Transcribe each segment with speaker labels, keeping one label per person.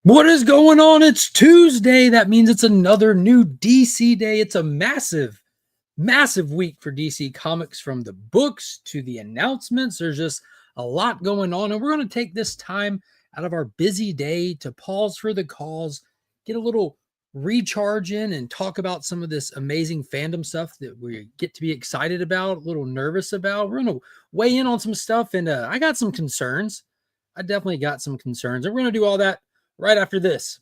Speaker 1: What is going on? It's Tuesday. That means it's another new DC day. It's a massive, massive week for DC Comics, from the books to the announcements. There's just a lot going on, and we're going to take this time out of our busy day to pause for the cause, get a little recharge in, and talk about some of this amazing fandom stuff that we get to be excited about, a little nervous about. We're going to weigh in on some stuff, and I got some concerns. I definitely got some concerns, and we're going to do all that right after this.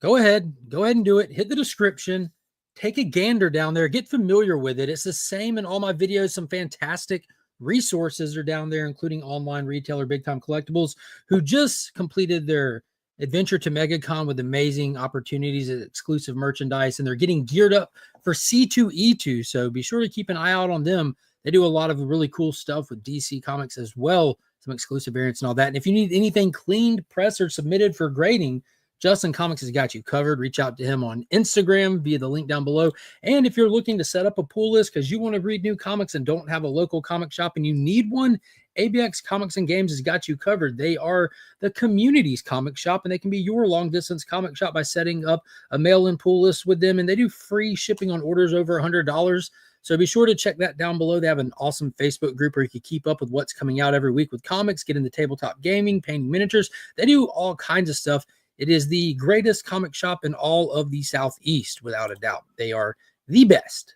Speaker 1: Go ahead and do it. Hit the description, take a gander down there, get familiar with it. It's the same in all my videos. Some fantastic resources are down there, including online retailer Big Time Collectibles, who just completed their adventure to MegaCon with amazing opportunities at exclusive merchandise, and they're getting geared up for C2E2. So be sure to keep an eye out on them. They do a lot of really cool stuff with DC Comics as well, some exclusive variants and all that. And if you need anything cleaned, pressed, or submitted for grading, Justin Comics has got you covered. Reach out to him on Instagram via the link down below. And if you're looking to set up a pool list because you want to read new comics and don't have a local comic shop and you need one, ABX Comics and Games has got you covered. They are the community's comic shop, and they can be your long-distance comic shop by setting up a mail-in pool list with them. And they do free shipping on orders over $100. So be sure to check that down below. They have an awesome Facebook group where you can keep up with what's coming out every week with comics, get into tabletop gaming, painting miniatures. They do all kinds of stuff. It is the greatest comic shop in all of the Southeast, without a doubt. They are the best.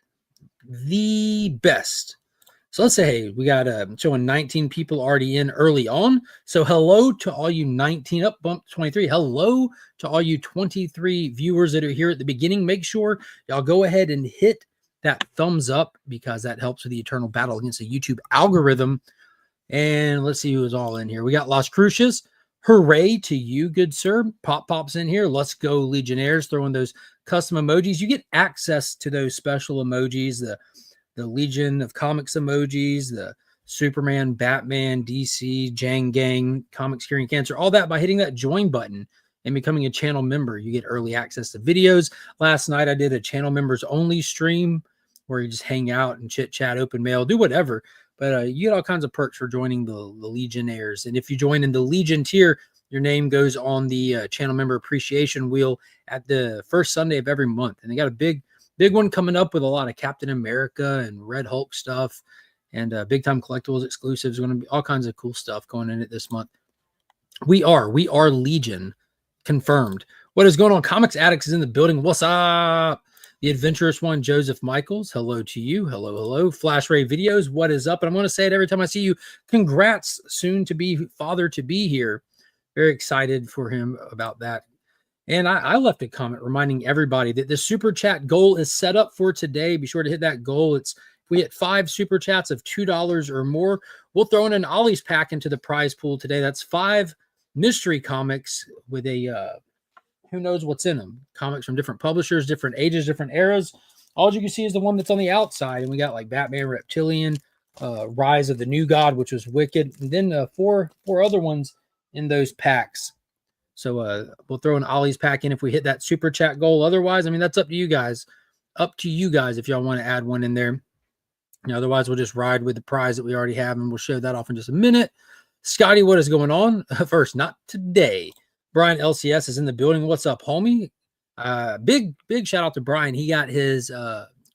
Speaker 1: The best. So let's say, hey, we got showing 19 people already in early on. So hello to all you 19, up bump 23. Hello to all you 23 viewers that are here at the beginning. Make sure y'all go ahead and hit that thumbs up, because that helps with the eternal battle against the YouTube algorithm. And let's see who's all in here. We got Las Cruces. Hooray to you, good sir. Pop's in here. Let's go, Legionnaires. Throwing those custom emojis. You get access to those special emojis, the Legion of Comics emojis, the Superman, Batman, DC, Jang Gang, Comics Curing Cancer, all that by hitting that join button and becoming a channel member. You get early access to videos. Last night I did a channel members only stream where you just hang out and chit chat, open mail, do whatever. But you get all kinds of perks for joining the Legionnaires. And if you join in the Legion tier, your name goes on the channel member appreciation wheel at the first Sunday of every month. And they got a big one coming up with a lot of Captain America and Red Hulk stuff, and Big Time Collectibles exclusives. Going to be all kinds of cool stuff going in it this month. We are Legion, confirmed. What is going on? Comics Addicts is in the building. What's up? The adventurous one, Joseph Michaels. Hello to you. Hello. Flash Ray Videos. What is up? And I'm going to say it every time I see you. Congrats, soon to be father to be here. Very excited for him about that. And I left a comment reminding everybody that the super chat goal is set up for today. Be sure to hit that goal. If we hit 5 super chats of $2 or more, we'll throw in an Ollie's pack into the prize pool today. That's 5 mystery comics with a who knows what's in them. Comics from different publishers, different ages, different eras. All you can see is the one that's on the outside. And we got like Batman, Reptilian, Rise of the New God, which was wicked. And then 4 other ones in those packs. So we'll throw an Ollie's pack in if we hit that super chat goal. Otherwise, I mean, that's up to you guys. Up to you guys if y'all want to add one in there. Otherwise, we'll just ride with the prize that we already have, and we'll show that off in just a minute. Scotty, what is going on? First, not today. Brian LCS is in the building. What's up, homie? Big shout out to Brian. He got his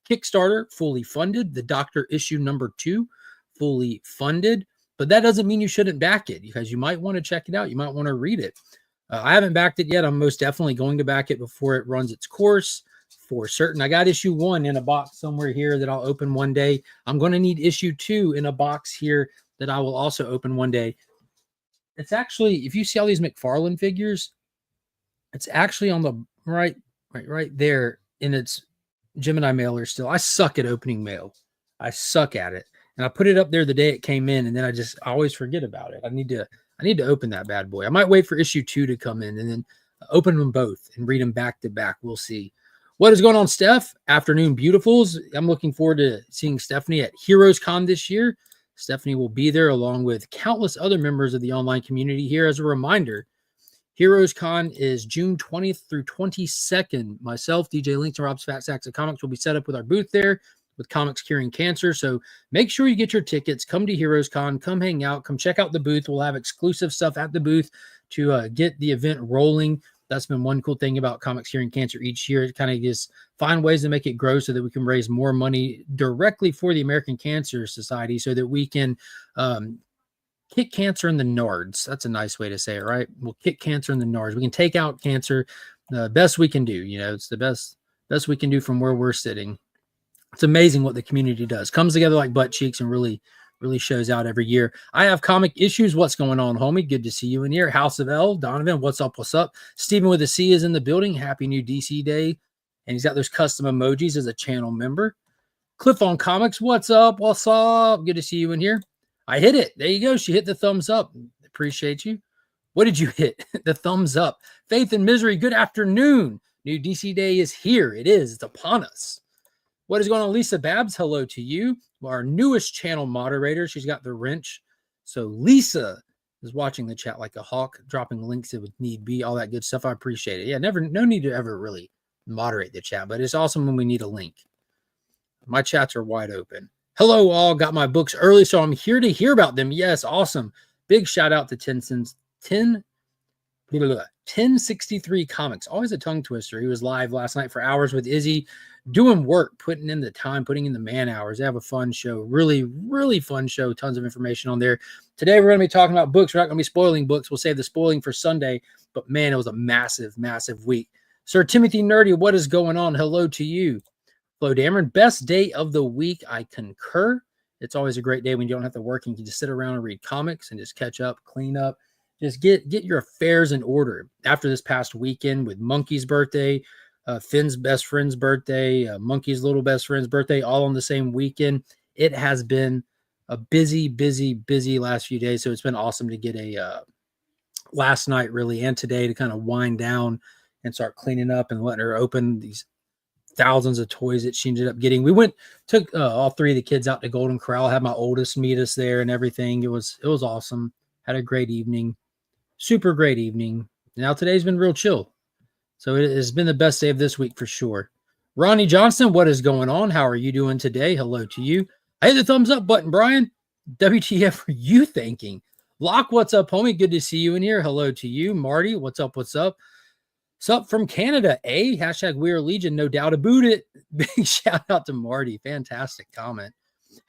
Speaker 1: Kickstarter fully funded. The Doctor issue number 2 fully funded. But that doesn't mean you shouldn't back it, because you might want to check it out. You might want to read it. I haven't backed it yet. I'm most definitely going to back it before it runs its course for certain. I got issue 1 in a box somewhere here that I'll open one day. I'm going to need issue 2 in a box here that I will also open one day. It's actually, if you see all these McFarlane figures, it's actually on the right there in its Gemini mailer still. I suck at opening mail. I suck at it. And I put it up there the day it came in, and then I always forget about it. I need to open that bad boy. I might wait for issue 2 to come in and then open them both and read them back to back. We'll see. What is going on, Steph? Afternoon beautifuls. I'm looking forward to seeing Stephanie at Heroes Con this year. Stephanie will be there along with countless other members of the online community here. As a reminder, Heroes Con is June 20th through 22nd. Myself, DJ Links, and Rob's Fat Sacks of Comics will be set up with our booth there. with Comics Curing Cancer. So make sure you get your tickets. Come to Heroes Con. Come hang out. Come check out the booth. We'll have exclusive stuff at the booth to get the event rolling. That's been one cool thing about Comics Curing Cancer each year. It kind of just find ways to make it grow so that we can raise more money directly for the American Cancer Society so that we can kick cancer in the nards. That's a nice way to say it, right? We'll kick cancer in the nards. We can take out cancer the best we can do. It's the best we can do from where we're sitting. It's amazing what the community does. Comes together like butt cheeks and really shows out every year. I have comic issues. What's going on, homie? Good to see you in here. House of L, Donovan, what's up? What's up? Stephen with a C is in the building. Happy new DC Day. And he's got those custom emojis as a channel member. Cliff on Comics, what's up? What's up? Good to see you in here. I hit it. There you go. She hit the thumbs up. Appreciate you. What did you hit? The thumbs up. Faith and Misery, good afternoon. New DC Day is here. It is. It's upon us. What is going on, Lisa Babs? Hello to you. Our newest channel moderator. She's got the wrench. So Lisa is watching the chat like a hawk, dropping links if it need be, all that good stuff. I appreciate it. Yeah, no need to ever really moderate the chat, but it's awesome when we need a link. My chats are wide open. Hello, all. Got my books early, so I'm here to hear about them. Yes, awesome. Big shout out to 1063 Comics. Always a tongue twister. He was live last night for hours with Izzy, doing work, putting in the time, putting in the man hours. They have a fun show. Really, really fun show. Tons of information on there. Today, we're going to be talking about books. We're not going to be spoiling books. We'll save the spoiling for Sunday. But, man, it was a massive, massive week. Sir Timothy Nerdy, what is going on? Hello to you. Hello, Dameron. Best day of the week. I concur. It's always a great day when you don't have to work and you can just sit around and read comics and just catch up, clean up. Just get your affairs in order. After this past weekend with Monkey's birthday, Finn's best friend's birthday, Monkey's little best friend's birthday, all on the same weekend, it has been a busy last few days. So it's been awesome to get a last night really and today to kind of wind down and start cleaning up and letting her open these thousands of toys that she ended up getting. We took all three of the kids out to Golden Corral, had my oldest meet us there and everything. It was awesome. Had a great evening. Super great evening. Now today's been real chill. So it has been the best day of this week for sure. Ronnie Johnson, what is going on? How are you doing today? Hello to you. I hit the thumbs up button, Brian. WTF are you thinking? Locke, what's up, homie? Good to see you in here. Hello to you. Marty, what's up? What's up? What's up from Canada? Hashtag We Are Legion, no doubt about it. Big shout out to Marty. Fantastic comment.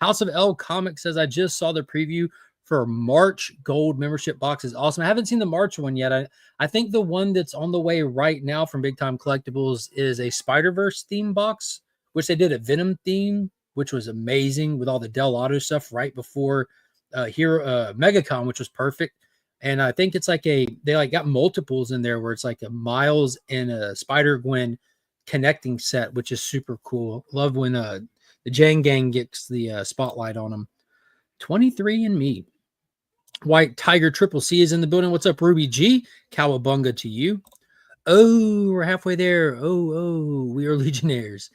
Speaker 1: House of L Comics says, I just saw the preview for March gold membership box is awesome. I haven't seen the March one yet. I think the one that's on the way right now from Big Time Collectibles is a Spider-Verse theme box, which they did a Venom theme, which was amazing with all the Del Auto stuff right before MegaCon, which was perfect. And I think it's like they got multiples in there where it's like a Miles and a Spider-Gwen connecting set, which is super cool. Love when the Jang Gang gets the spotlight on them. 23andMe. White Tiger Triple C is in the building. What's up, Ruby G? Cowabunga to you. Oh, we're halfway there. Oh, we are Legionnaires.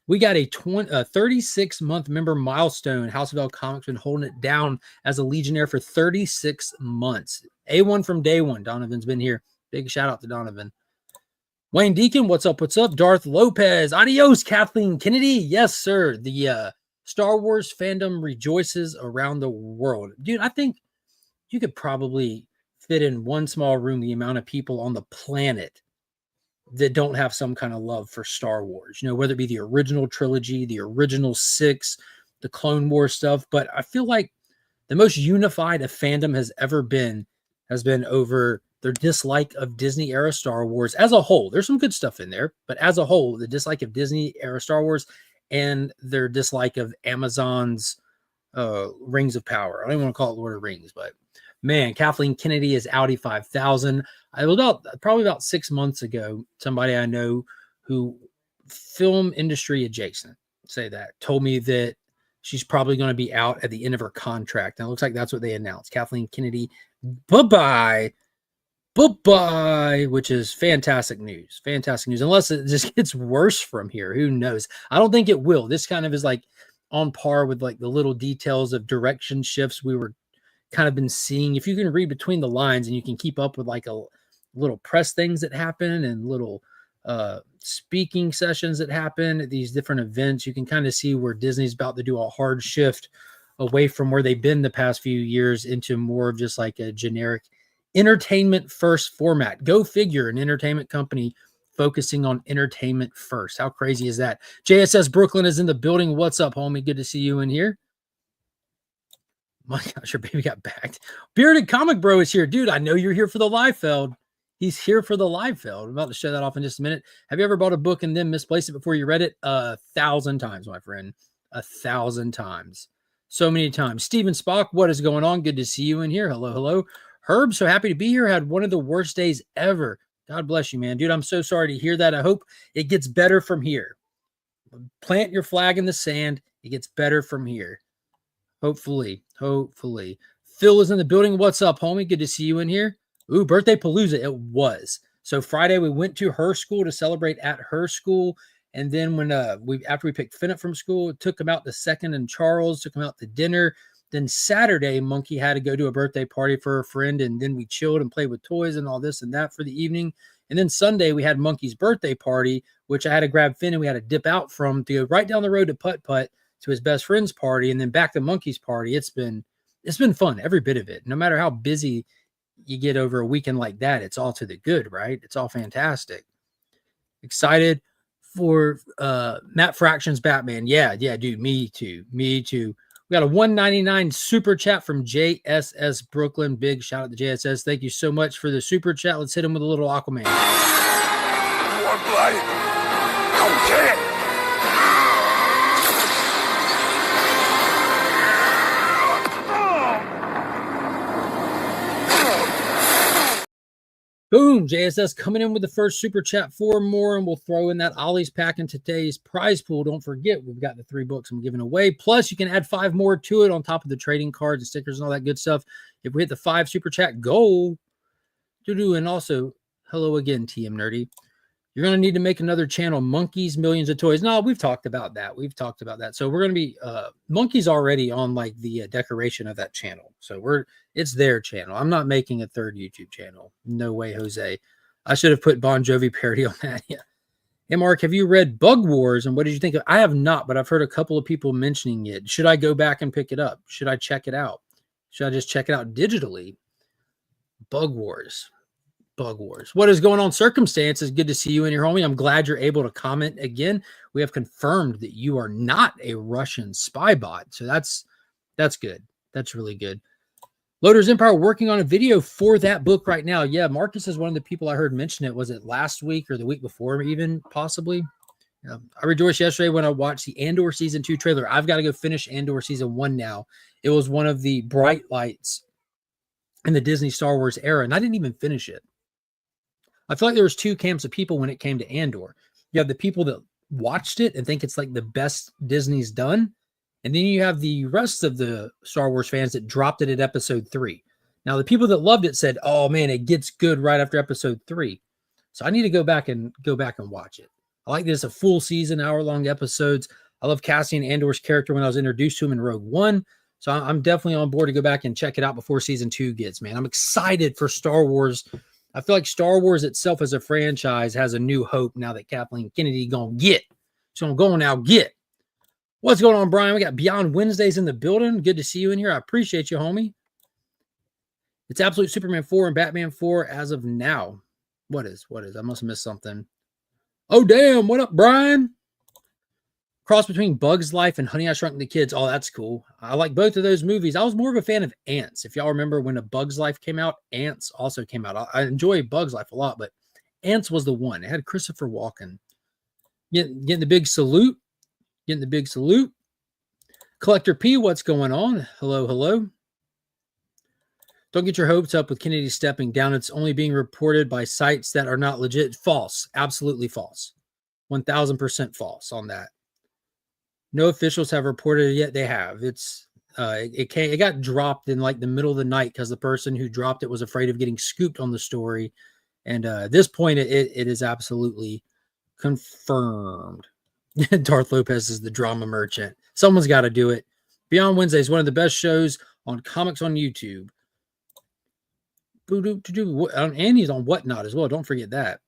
Speaker 1: We got a 36-month member milestone. House of L Comics been holding it down as a Legionnaire for 36 months. A1 from day one. Donovan's been here. Big shout out to Donovan. Wayne Deacon, what's up? What's up? Darth Lopez. Adios, Kathleen Kennedy. Yes, sir. The Star Wars fandom rejoices around the world. Dude, I think you could probably fit in one small room the amount of people on the planet that don't have some kind of love for Star Wars, whether it be the original trilogy, the original 6, the Clone Wars stuff. But I feel like the most unified a fandom has ever been has been over their dislike of Disney era Star Wars as a whole. There's some good stuff in there, but as a whole, the dislike of Disney era Star Wars and their dislike of Amazon's Rings of Power. I don't even want to call it Lord of the Rings, but man, Kathleen Kennedy is Audi 5000. I was probably about 6 months ago, somebody I know who film industry adjacent, say that, told me that she's probably going to be out at the end of her contract. And it looks like that's what they announced. Kathleen Kennedy, bye-bye, which is fantastic news. Fantastic news. Unless it just gets worse from here. Who knows? I don't think it will. This kind of is like on par with like the little details of direction shifts we were kind of been seeing. If you can read between the lines and you can keep up with like a little press things that happen and little speaking sessions that happen at these different events. You can kind of see where Disney's about to do a hard shift away from where they've been the past few years into more of just like a generic entertainment first format. Go figure, an entertainment company focusing on entertainment first. How crazy is that? JSS Brooklyn is in the building. What's up, homie? Good to see you in here. My gosh, your baby got backed. Bearded Comic Bro is here. Dude, I know you're here for the live feld. He's here for the live feld. I'm about to show that off in just a minute. Have you ever bought a book and then misplaced it before you read it? 1,000 times, my friend. 1,000 times. So many times. Steven Spock, what is going on? Good to see you in here. Hello, hello. Herb, so happy to be here. Had one of the worst days ever. God bless you, man. Dude, I'm so sorry to hear that. I hope it gets better from here. Plant your flag in the sand. It gets better from here. Hopefully. Phil is in the building. What's up, homie? Good to see you in here. Ooh, birthday palooza. It was. So Friday we went to her school to celebrate at her school. And then when after we picked Finn up from school, took him out to Second and Charles, took him out to dinner. Then Saturday, Monkey had to go to a birthday party for a friend. And then we chilled and played with toys and all this and that for the evening. And then Sunday we had Monkey's birthday party, which I had to grab Finn and we had to dip out from to go right down the road to Putt Putt to his best friend's party and then back to Monkey's party. It's been fun, every bit of it. No matter how busy you get over a weekend like that, it's all to the good, right? It's all fantastic. Excited for Matt Fraction's Batman. Yeah, dude, me too. We got a $1.99 super chat from JSS Brooklyn. Big shout out to JSS. Thank you so much for the super chat. Let's hit him with a little Aquaman.
Speaker 2: Warm blooded. Don't get it.
Speaker 1: Boom, JSS coming in with the first super chat. 4 more, and we'll throw in that Ollie's pack in today's prize pool. Don't forget, we've got the 3 books I'm giving away. Plus, you can add 5 more to it on top of the trading cards and stickers and all that good stuff. If we hit the 5 super chat goal, and also, hello again, TM Nerdy. You're going to need to make another channel, Monkeys, Millions of Toys. No, we've talked about that. So we're going to be, Monkey's already on like the decoration of that channel. So it's their channel. I'm not making a 3rd YouTube channel. No way, Jose. I should have put Bon Jovi parody on that. Yeah. Hey, Mark, have you read Bug Wars? And what did you think of it? I have not, but I've heard a couple of people mentioning it. Should I go back and pick it up? Should I check it out? Should I just check it out digitally? Bug Wars. What is going on? Circumstances. Good to see you in here, homie. I'm glad you're able to comment again. We have confirmed that you are not a Russian spy bot. So that's good. That's really good. Loaders Empire working on a video for that book right now. Yeah, Marcus is one of the people I heard mention it. Was it last week or the week before even, possibly? I rejoiced yesterday when I watched the Andor Season 2 trailer. I've got to go finish Andor Season 1 now. It was one of the bright lights in the Disney Star Wars era, and I didn't even finish it. I feel like there was 2 camps of people when it came to Andor. You have the people that watched it and think it's like the best Disney's done. And then you have the rest of the Star Wars fans that dropped it at episode 3. Now, the people that loved it said, oh man, it gets good right after episode 3. So I need to go back and watch it. I like this, a full season, hour-long episodes. I love Cassian Andor's character when I was introduced to him in Rogue One. So I'm definitely on board to go back and check it out before season 2 gets, man. I'm excited for Star Wars. I feel like Star Wars itself as a franchise has a new hope now that Kathleen Kennedy gonna get. So I'm going now get. What's going on, Brian? We got Beyond Wednesdays in the building. Good to see you in here. I appreciate you, homie. It's Absolute Superman 4 and Batman 4 as of now. What is? I must have missed something. Oh, damn. What up, Brian? Cross between Bug's Life and Honey, I Shrunk the Kids. Oh, that's cool. I like both of those movies. I was more of a fan of Ants. If y'all remember when A Bug's Life came out, Ants also came out. I enjoy Bug's Life a lot, but Ants was the one. It had Christopher Walken. Getting the big salute. Collector P, what's going on? Hello. Don't get your hopes up with Kennedy stepping down. It's only being reported by sites that are not legit. False. Absolutely false. 1,000% false on that. No officials have reported it yet. They have. It got dropped in like the middle of the night because the person who dropped it was afraid of getting scooped on the story. And at this point, it is absolutely confirmed. Darth Lopez is the drama merchant. Someone's got to do it. Beyond Wednesday is one of the best shows on comics on YouTube. And he's on Whatnot as well. Don't forget that.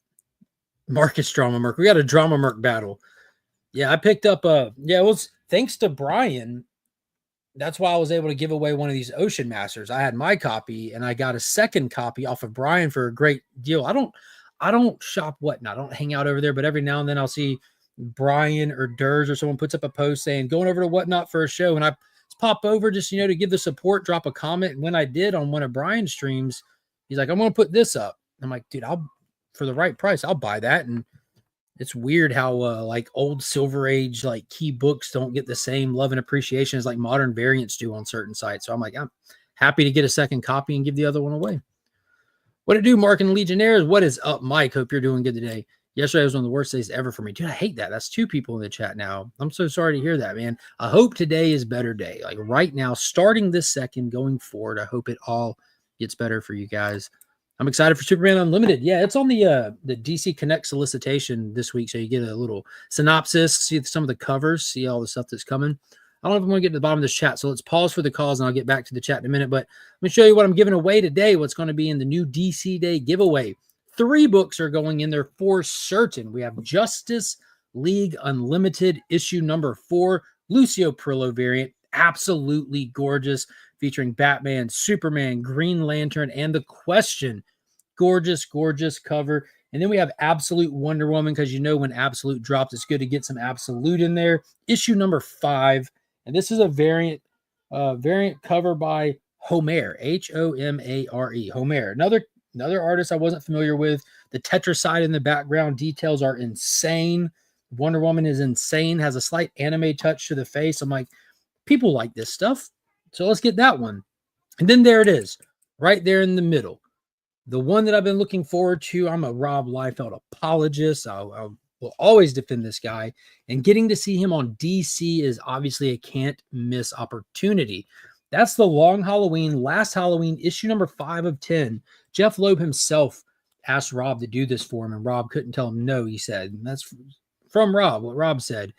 Speaker 1: Marcus Drama Merc. We got a Drama Merc battle. Yeah, I picked up it was thanks to Brian. That's why I was able to give away one of these Ocean Masters. I had my copy and I got a second copy off of Brian for a great deal. I don't shop Whatnot. I don't hang out over there, but every now and then I'll see Brian or Durs or someone puts up a post saying going over to Whatnot for a show, and I pop over just to give the support, drop a comment. And when I did on one of Brian's streams, he's like, I'm gonna put this up. I'm like, dude, I'll for the right price, I'll buy that. And it's weird how like old Silver Age like key books don't get the same love and appreciation as like modern variants do on certain sites. So I'm like, I'm happy to get a second copy and give the other one away. What it do, Mark and Legionnaires? What is up, Mike? Hope you're doing good today. Yesterday was one of the worst days ever for me. Dude, I hate that. That's 2 people in the chat now. I'm so sorry to hear that, man. I hope today is a better day. Like right now, starting this second, going forward, I hope it all gets better for you guys. I'm excited for Superman Unlimited. Yeah, it's on the DC Connect solicitation this week, so you get a little synopsis, see some of the covers, see all the stuff that's coming. I don't know if I'm going to get to the bottom of this chat, so let's pause for the calls, and I'll get back to the chat in a minute. But let me show you what I'm giving away today, what's going to be in the new DC Day giveaway. 3 books are going in there for certain. We have Justice League Unlimited, issue number 4, Lucio Perillo variant, absolutely gorgeous, featuring Batman, Superman, Green Lantern, and The Question. Gorgeous, gorgeous cover. And then we have Absolute Wonder Woman, because when Absolute drops, it's good to get some Absolute in there. Issue number 5. And this is a variant cover by Homer, Homare. Homer. Another artist I wasn't familiar with. The Tetracide in the background details are insane. Wonder Woman is insane, has a slight anime touch to the face. I'm like, people like this stuff. So let's get that one. And then there it is, right there in the middle. The one that I've been looking forward to. I'm a Rob Liefeld apologist. I will always defend this guy. And getting to see him on DC is obviously a can't miss opportunity. That's The Long Halloween, Last Halloween, issue number 5 of 10. Jeff Loeb himself asked Rob to do this for him, and Rob couldn't tell him no, he said. And that's from Rob, what Rob said.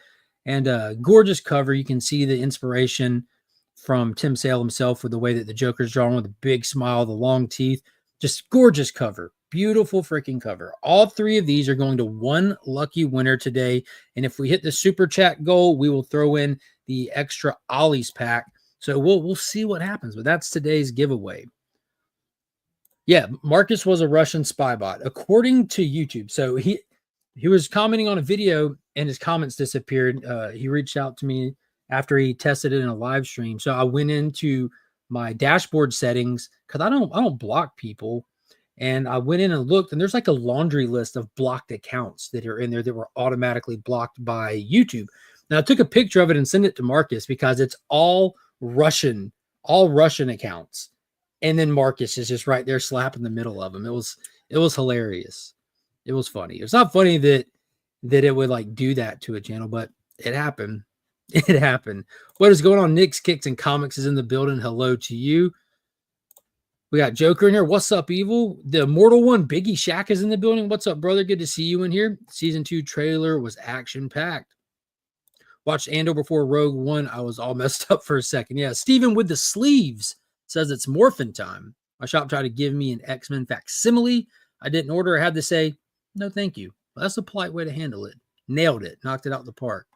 Speaker 1: And gorgeous cover. You can see the inspiration from Tim Sale himself with the way that the Joker's drawn with a big smile, the long teeth. Just gorgeous cover. Beautiful freaking cover. All 3 of these are going to one lucky winner today. And if we hit the super chat goal, we will throw in the extra Ollie's pack. So we'll see what happens. But that's today's giveaway. Yeah, Marcus was a Russian spy bot, according to YouTube. So he was commenting on a video and his comments disappeared. He reached out to me after he tested it in a live stream. So I went into my dashboard settings because I don't block people. And I went in and looked, and there's like a laundry list of blocked accounts that are in there that were automatically blocked by YouTube. Now I took a picture of it and sent it to Marcus because it's all Russian accounts. And then Marcus is just right there slap in the middle of them. It was hilarious. It was funny. It's not funny that it would like do that to a channel, but it happened. It happened. What is going on? Nick's Kicks and Comics is in the building. Hello to you. We got Joker in here. What's up, Evil? The Immortal One, Biggie Shack is in the building. What's up, brother? Good to see you in here. Season 2 trailer was action-packed. Watched Andor before Rogue One. I was all messed up for a second. Yeah, Steven with the sleeves says it's morphin time. My shop tried to give me an X-Men facsimile. I didn't order. I had to say, no, thank you. Well, that's a polite way to handle it. Nailed it. Knocked it out the park.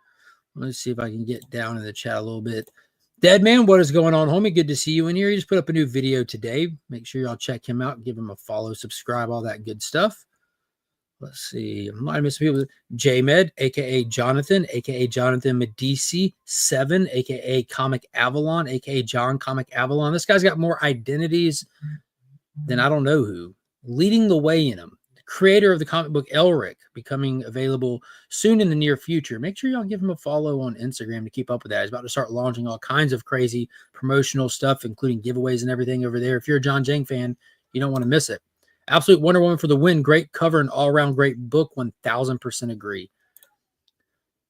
Speaker 1: Let's see if I can get down in the chat a little bit. Deadman, what is going on, homie? Good to see you in here. He just put up a new video today. Make sure y'all check him out. Give him a follow, subscribe, all that good stuff. Let's see. I might have missed people. J-Med, a.k.a. Jonathan Medici 7, a.k.a. Comic Avalon, a.k.a. John Comic Avalon. This guy's got more identities than I don't know who. Leading the way in them. Creator of the comic book Elric, becoming available soon in the near future. Make sure y'all give him a follow on Instagram to keep up with that. He's about to start launching all kinds of crazy promotional stuff, including giveaways and everything over there. If you're a John Jang fan, you don't want to miss it. Absolute Wonder Woman for the win. Great cover and all-around great book. 1000% agree.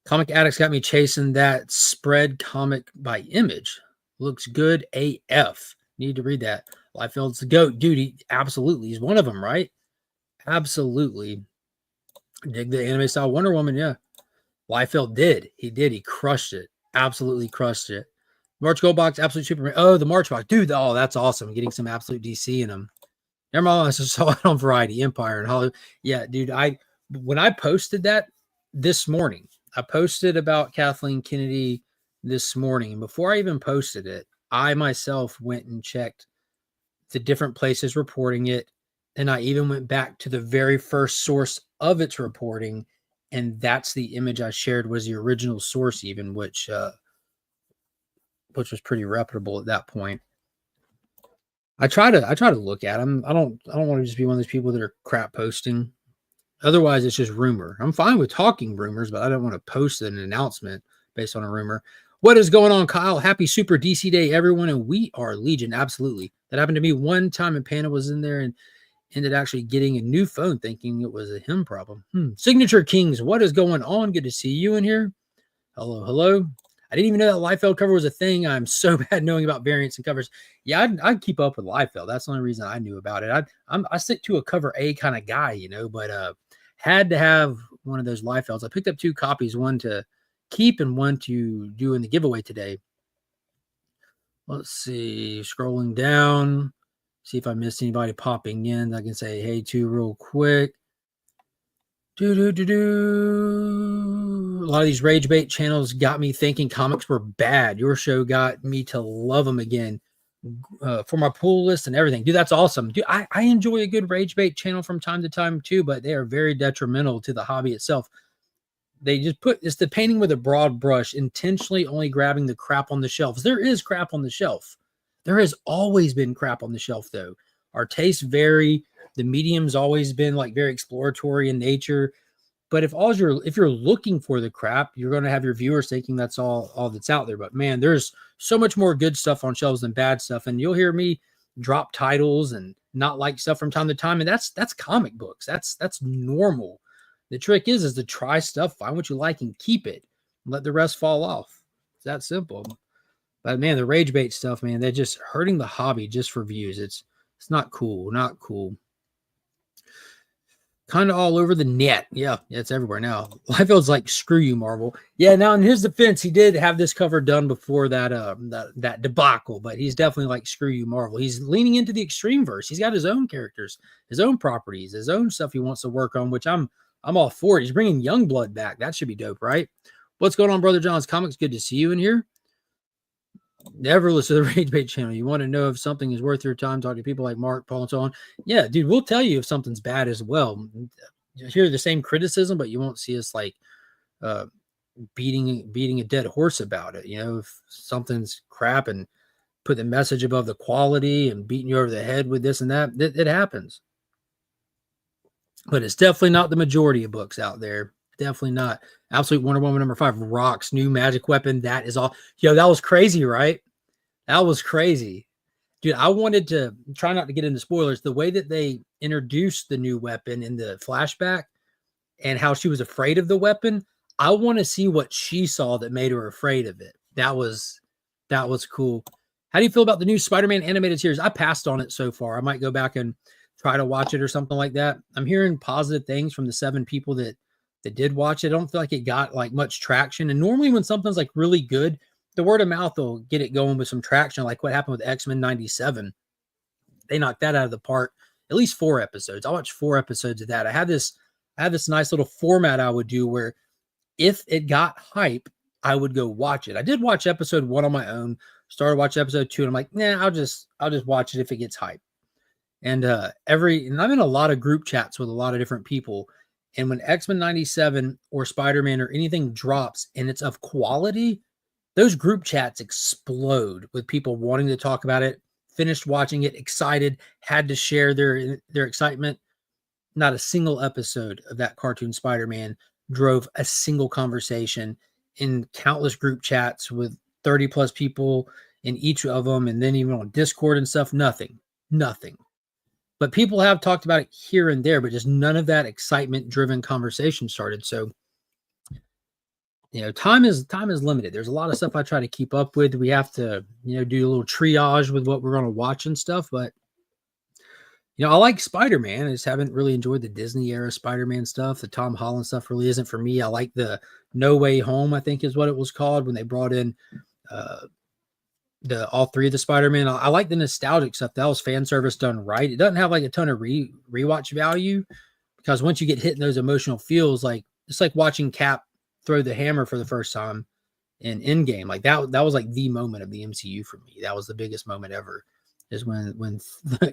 Speaker 1: Comic Addicts got me chasing that spread comic by Image. Looks good AF. Need to read that. Liefeld's the GOAT. Dude, absolutely. He's one of them, right? Absolutely. Dig the anime style Wonder Woman, yeah. Liefeld did. He did. He crushed it. Absolutely crushed it. March Gold Box, Absolute Superman. Oh, the March Box. Dude, oh, that's awesome. Getting some Absolute DC in them. Never mind, I saw it on Variety, Empire, and Hollywood. Yeah, dude, When I posted that this morning, I posted about Kathleen Kennedy this morning. And before I even posted it, I myself went and checked the different places reporting it. And I even went back to the very first source of its reporting. And that's the image I shared was the original source, even, which was pretty reputable at that point. I try to look at them. I don't want to just be one of those people that are crap posting. Otherwise, it's just rumor. I'm fine with talking rumors, but I don't want to post an announcement based on a rumor. What is going on, Kyle? Happy Super DC Day, everyone. And we are Legion. Absolutely. That happened to me one time, and Panda was in there and ended actually getting a new phone thinking it was a him problem. Signature Kings, what is going on? Good to see you in here. Hello, hello. I didn't even know that Liefeld cover was a thing. I'm so bad knowing about variants and covers. Yeah, I'd keep up with Liefeld. That's the only reason I knew about it. I stick to a cover A kind of guy, but had to have one of those Liefelds. I picked up 2 copies, one to keep and one to do in the giveaway today. Let's see, scrolling down, see if I missed anybody popping in. I can say hey to real quick. A lot of these rage bait channels got me thinking comics were bad. Your show got me to love them again for my pull list and everything. Dude, that's awesome. Dude, I enjoy a good rage bait channel from time to time too, but they are very detrimental to the hobby itself. They just it's the painting with a broad brush, intentionally only grabbing the crap on the shelves. There is crap on the shelf. There has always been crap on the shelf, though. Our tastes vary. The medium's always been like very exploratory in nature. But if you're looking for the crap, you're going to have your viewers thinking that's all that's out there. But man, there's so much more good stuff on shelves than bad stuff. And you'll hear me drop titles and not like stuff from time to time. And that's comic books. That's normal. The trick is to try stuff, find what you like and keep it. Let the rest fall off. It's that simple. But man, the rage bait stuff, man, they're just hurting the hobby just for views. It's not cool. Not cool. Kind of all over the net. Yeah, it's everywhere now. Liefeld's like, screw you, Marvel. Yeah, now in his defense, he did have this cover done before that debacle, but he's definitely like, screw you, Marvel. He's leaning into the extreme verse. He's got his own characters, his own properties, his own stuff he wants to work on, which I'm all for it. He's bringing Youngblood back. That should be dope, right? What's going on, Brother John's Comics? Good to see you in here. Never listen to the Rage Bait channel. You want to know if something is worth your time, talk to people like Mark, Paul, and so on. Yeah, dude, we'll tell you if something's bad as well. You'll hear the same criticism, but you won't see us like beating a dead horse about it. If something's crap and put the message above the quality and beating you over the head with this and that, it happens. But it's definitely not the majority of books out there. Definitely not. Absolute Wonder Woman #5 rocks. New magic weapon. That is all. That was crazy, right? That was crazy. Dude, I wanted to try not to get into spoilers. The way that they introduced the new weapon in the flashback and how she was afraid of the weapon, I want to see what she saw that made her afraid of it. That was cool. How do you feel about the new Spider-Man animated series? I passed on it so far. I might go back and try to watch it or something like that. I'm hearing positive things from the 7 people that did watch it. I don't feel like it got like much traction. And normally when something's like really good, the word of mouth will get it going with some traction, like what happened with X-Men 97. They knocked that out of the park. At least 4 episodes. I watched 4 episodes of that. I had this nice little format I would do where if it got hype, I would go watch it. I did watch episode 1 on my own, started watching episode 2, and I'm like, nah, I'll just watch it if it gets hype. And I'm in a lot of group chats with a lot of different people. And when X-Men 97 or Spider-Man or anything drops and it's of quality, those group chats explode with people wanting to talk about it, finished watching it, excited, had to share their excitement. Not a single episode of that cartoon Spider-Man drove a single conversation in countless group chats with 30 plus people in each of them. And then even on Discord and stuff, nothing. But people have talked about it here and there, but just none of that excitement-driven conversation started. So, time is limited. There's a lot of stuff I try to keep up with. We have to, do a little triage with what we're going to watch and stuff. But, I like Spider-Man. I just haven't really enjoyed the Disney era Spider-Man stuff. The Tom Holland stuff really isn't for me. I like the No Way Home, I think is what it was called, when they brought in all 3 of the Spider-Man. I like the nostalgic stuff. That was fan service done right. It doesn't have like a ton of rewatch value Because once you get hit in those emotional feels, like it's like watching Cap throw the hammer for the first time in Endgame. Like that was like the moment of the MCU for me. That was the biggest moment ever, is when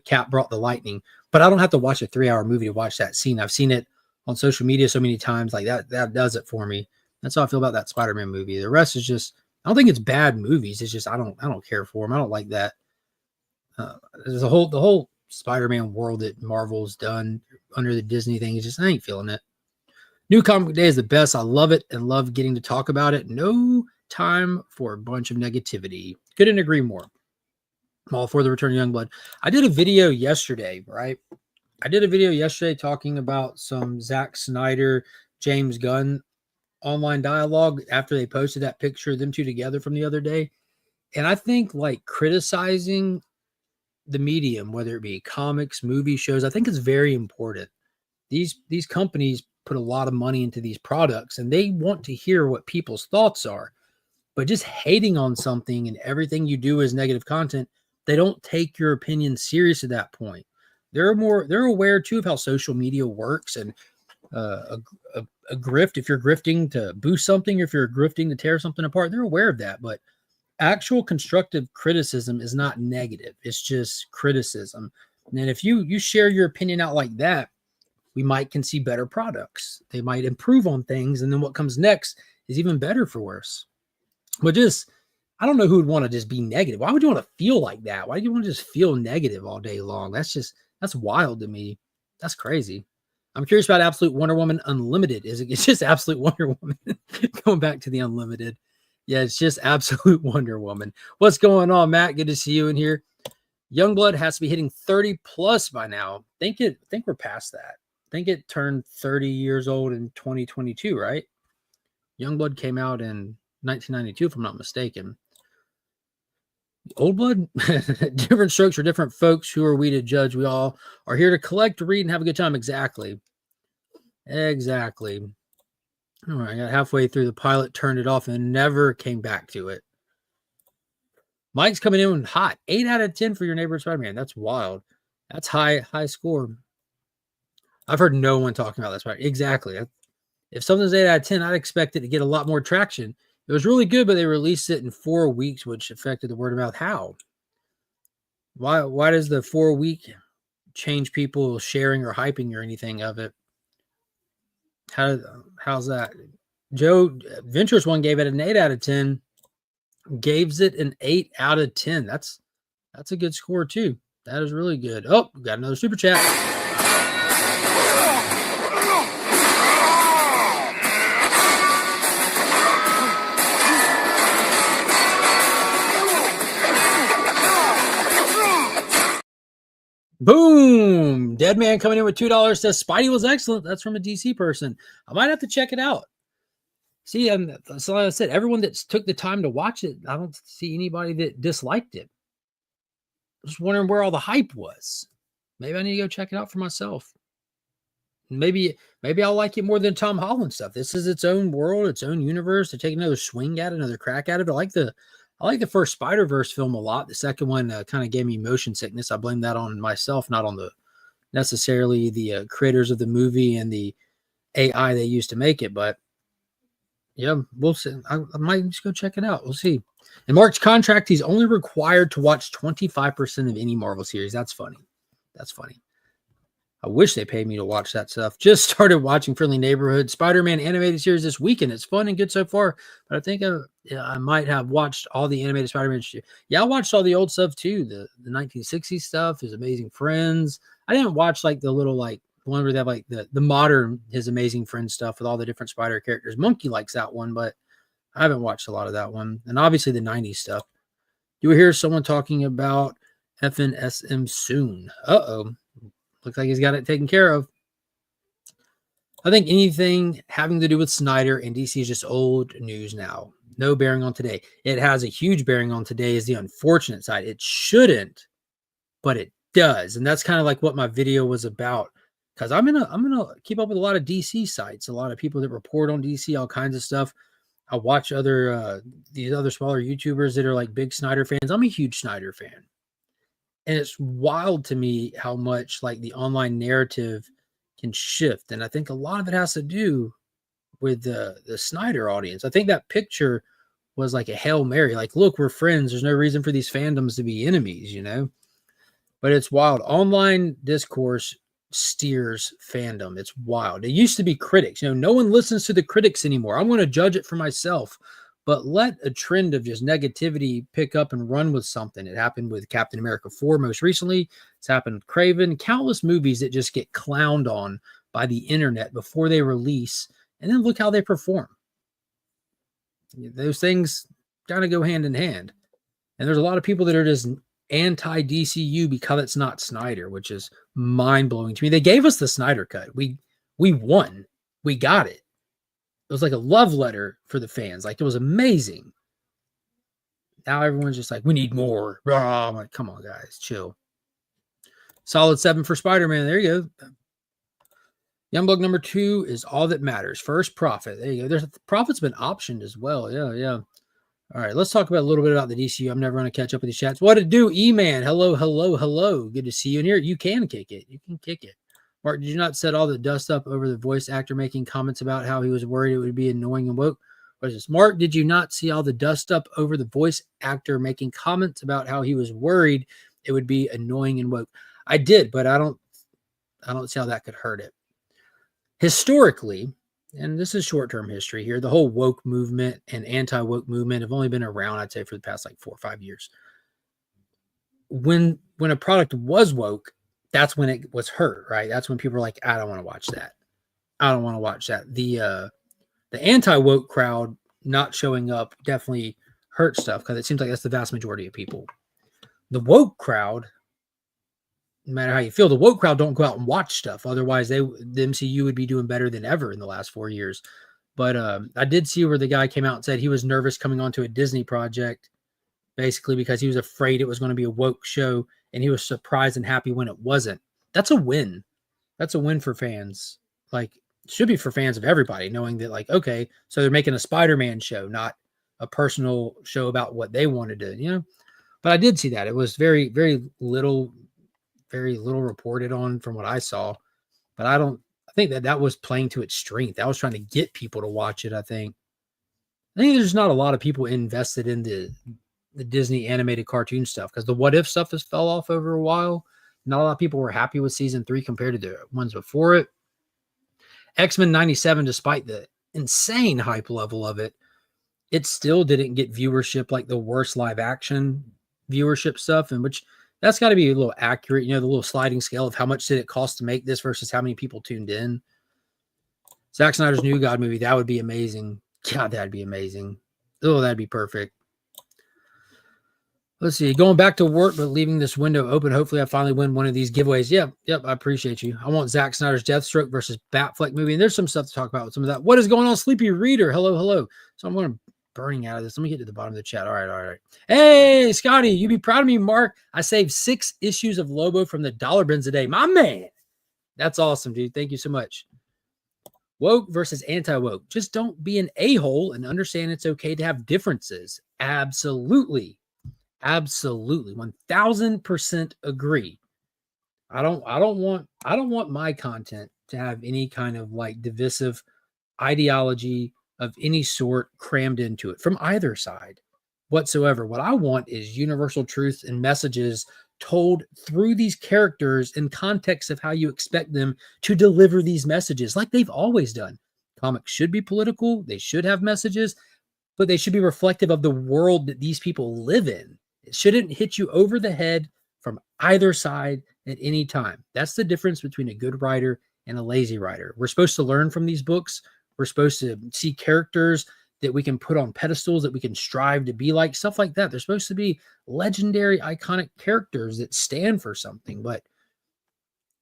Speaker 1: Cap brought the lightning. But I don't have to watch a 3-hour movie to watch that scene. I've seen it on social media so many times. Like that does it for me. That's how I feel about that Spider-Man movie. The rest is just, I don't think it's bad movies. It's just I don't care for them. I don't like that. There's the whole Spider-Man world that Marvel's done under the Disney thing. It's just, I ain't feeling it. New Comic Day is the best. I love it and love getting to talk about it. No time for a bunch of negativity. Couldn't agree more. I'm all for the return of Youngblood. I did a video yesterday, right? I did a video yesterday talking about some Zack Snyder, James Gunn online dialogue after they posted that picture of them two together from the other day. And I think like criticizing the medium, whether it be comics, movie shows, I think it's very important. These companies put a lot of money into these products and they want to hear what people's thoughts are. But just hating on something and everything you do is negative content, they don't take your opinion serious at that point. They're aware too of how social media works, and a grift, if you're grifting to boost something, or if you're grifting to tear something apart, they're aware of that. But actual constructive criticism is not negative. It's just criticism. And if you share your opinion out like that, we might can see better products. They might improve on things. And then what comes next is even better for worse. But just, I don't know who would want to just be negative. Why would you want to feel like that? Why do you want to just feel negative all day long? That's wild to me. That's crazy. I'm curious about Absolute Wonder Woman Unlimited. It's just Absolute Wonder Woman? Going back to the Unlimited. Yeah, it's just Absolute Wonder Woman. What's going on, Matt? Good to see you in here. Youngblood has to be hitting 30 plus by now. Think we're past that. I think it turned 30 years old in 2022, right? Youngblood came out in 1992, if I'm not mistaken. Old Blood, different strokes for different folks. Who are we to judge? We all are here to collect, read, and have a good time. Exactly. All right, I got halfway through the pilot, turned it off, and never came back to it. Mike's coming in hot. 8 out of 10 for your neighbor Spider-Man. That's wild. That's high score. I've heard no one talking about that Spider-Man. Exactly. If something's 8 out of 10, I'd expect it to get a lot more traction. It was really good, but they released it in 4 weeks, which affected the word of mouth. How? Why does the 4-week change people sharing or hyping or anything of it? How's that? Joe Ventures one gave it an 8 out of 10. Gave it an 8 out of 10. That's a good score too. That is really good. Oh, got another super chat. Boom! Dead Man coming in with $2 says Spidey was excellent. That's from a DC person. I might have to check it out. See, that's like I said, everyone that took the time to watch it, I don't see anybody that disliked it. Just wondering where all the hype was. Maybe I need to go check it out for myself. Maybe I'll like it more than Tom Holland stuff. This is its own world, its own universe. To take another swing at it, another crack at it. I like the first Spider-Verse film a lot. The second one kind of gave me motion sickness. I blame that on myself, not on necessarily the creators of the movie and the AI they used to make it. But yeah, we'll see. I might just go check it out. We'll see. In Mark's contract, he's only required to watch 25% of any Marvel series. That's funny. I wish they paid me to watch that stuff. Just started watching Friendly Neighborhood Spider-Man animated series this weekend. It's fun and good so far, but I think I might have watched all the animated Spider-Man. Yeah, I watched all the old stuff too. The 1960s stuff, His Amazing Friends. I didn't watch like the little like one where they have like the modern His Amazing Friends stuff with all the different Spider characters. Monkey likes that one, but I haven't watched a lot of that one. And obviously the 90s stuff. You will hear someone talking about FNSM soon. Uh-oh. Looks like he's got it taken care of. I think anything having to do with Snyder and DC is just old news now. No bearing on today. It has a huge bearing on today is the unfortunate side. It shouldn't, but it does. And that's kind of like what my video was about. Because I'm gonna keep up with a lot of DC sites, a lot of people that report on DC, all kinds of stuff. I watch these other smaller YouTubers that are like big Snyder fans. I'm a huge Snyder fan. And it's wild to me how much like the online narrative can shift. And I think a lot of it has to do with the Snyder audience. I think that picture was like a Hail Mary. Like, look, we're friends. There's no reason for these fandoms to be enemies, you know? But it's wild. Online discourse steers fandom. It's wild. It used to be critics. You know, no one listens to the critics anymore. I'm going to judge it for myself. But let a trend of just negativity pick up and run with something. It happened with Captain America 4 most recently. It's happened with Craven. Countless movies that just get clowned on by the internet before they release. And then look how they perform. Those things kind of go hand in hand. And there's a lot of people that are just anti-DCU because it's not Snyder, which is mind-blowing to me. They gave us the Snyder cut. We won. We got it. It was like a love letter for the fans. Like, it was amazing. Now everyone's just like, we need more. I'm like, come on, guys, chill. Solid 7 for Spider-Man. There you go. Youngblood number 2 is All That Matters. First Prophet. There you go. There's Prophet's been optioned as well. Yeah. All right, let's talk about a little bit about the DCU. I'm never going to catch up with these chats. What to do, Eman? Hello. Good to see you in here. You can kick it. You can kick it. Mark, did you not set all the dust up over the voice actor making comments about how he was worried it would be annoying and woke? What is this? Mark, did you not see all the dust up over the voice actor making comments about how he was worried it would be annoying and woke? I did, but I don't see how that could hurt it. Historically, and this is short-term history here, the whole woke movement and anti-woke movement have only been around, I'd say, for the past like 4 or 5 years. When a product was woke, that's when it was hurt, right? That's when people were like, I don't want to watch that. I don't want to watch that. The anti-woke crowd not showing up definitely hurt stuff because it seems like that's the vast majority of people. The woke crowd, no matter how you feel, the woke crowd don't go out and watch stuff. Otherwise, the MCU would be doing better than ever in the last 4 years. But I did see where the guy came out and said he was nervous coming onto a Disney project, basically because he was afraid it was going to be a woke show, and he was surprised and happy when it wasn't. That's a win. That's a win for fans. Like, it should be for fans of everybody, knowing that, like, okay, so they're making a Spider-Man show, not a personal show about what they wanted to, you know. But I did see that. It was very, very little reported on from what I saw. But I think that was playing to its strength. I was trying to get people to watch it, I think. There's not a lot of people invested in the Disney animated cartoon stuff because the What If stuff has fell off over a while. Not a lot of people were happy with season 3 compared to the ones before it. X-Men 97, despite the insane hype level of it, it still didn't get viewership like the worst live action viewership stuff, and which that's got to be a little accurate, you know, the little sliding scale of how much did it cost to make this versus how many people tuned in. Zack Snyder's New God movie, that would be amazing. God, that'd be amazing. Oh, that'd be perfect. Let's see. Going back to work, but leaving this window open. Hopefully, I finally win one of these giveaways. Yep. I appreciate you. I want Zack Snyder's Deathstroke versus Batfleck movie. And there's some stuff to talk about with some of that. What is going on, Sleepy Reader? Hello. So I'm going to burning out of this. Let me get to the bottom of the chat. All right. Hey, Scotty, you be proud of me, Mark. I saved 6 issues of Lobo from the dollar bins a day. My man. That's awesome, dude. Thank you so much. Woke versus anti-woke. Just don't be an a-hole and understand it's okay to have differences. Absolutely. 1000% agree. I don't want my content to have any kind of like divisive ideology of any sort crammed into it from either side whatsoever. What I want is universal truth and messages told through these characters in context of how you expect them to deliver these messages, like they've always done. Comics should be political, they should have messages, but they should be reflective of the world that these people live in. It shouldn't hit you over the head from either side at any time. That's the difference between a good writer and a lazy writer. We're supposed to learn from these books. We're supposed to see characters that we can put on pedestals, that we can strive to be like, stuff like that. They're supposed to be legendary, iconic characters that stand for something. But,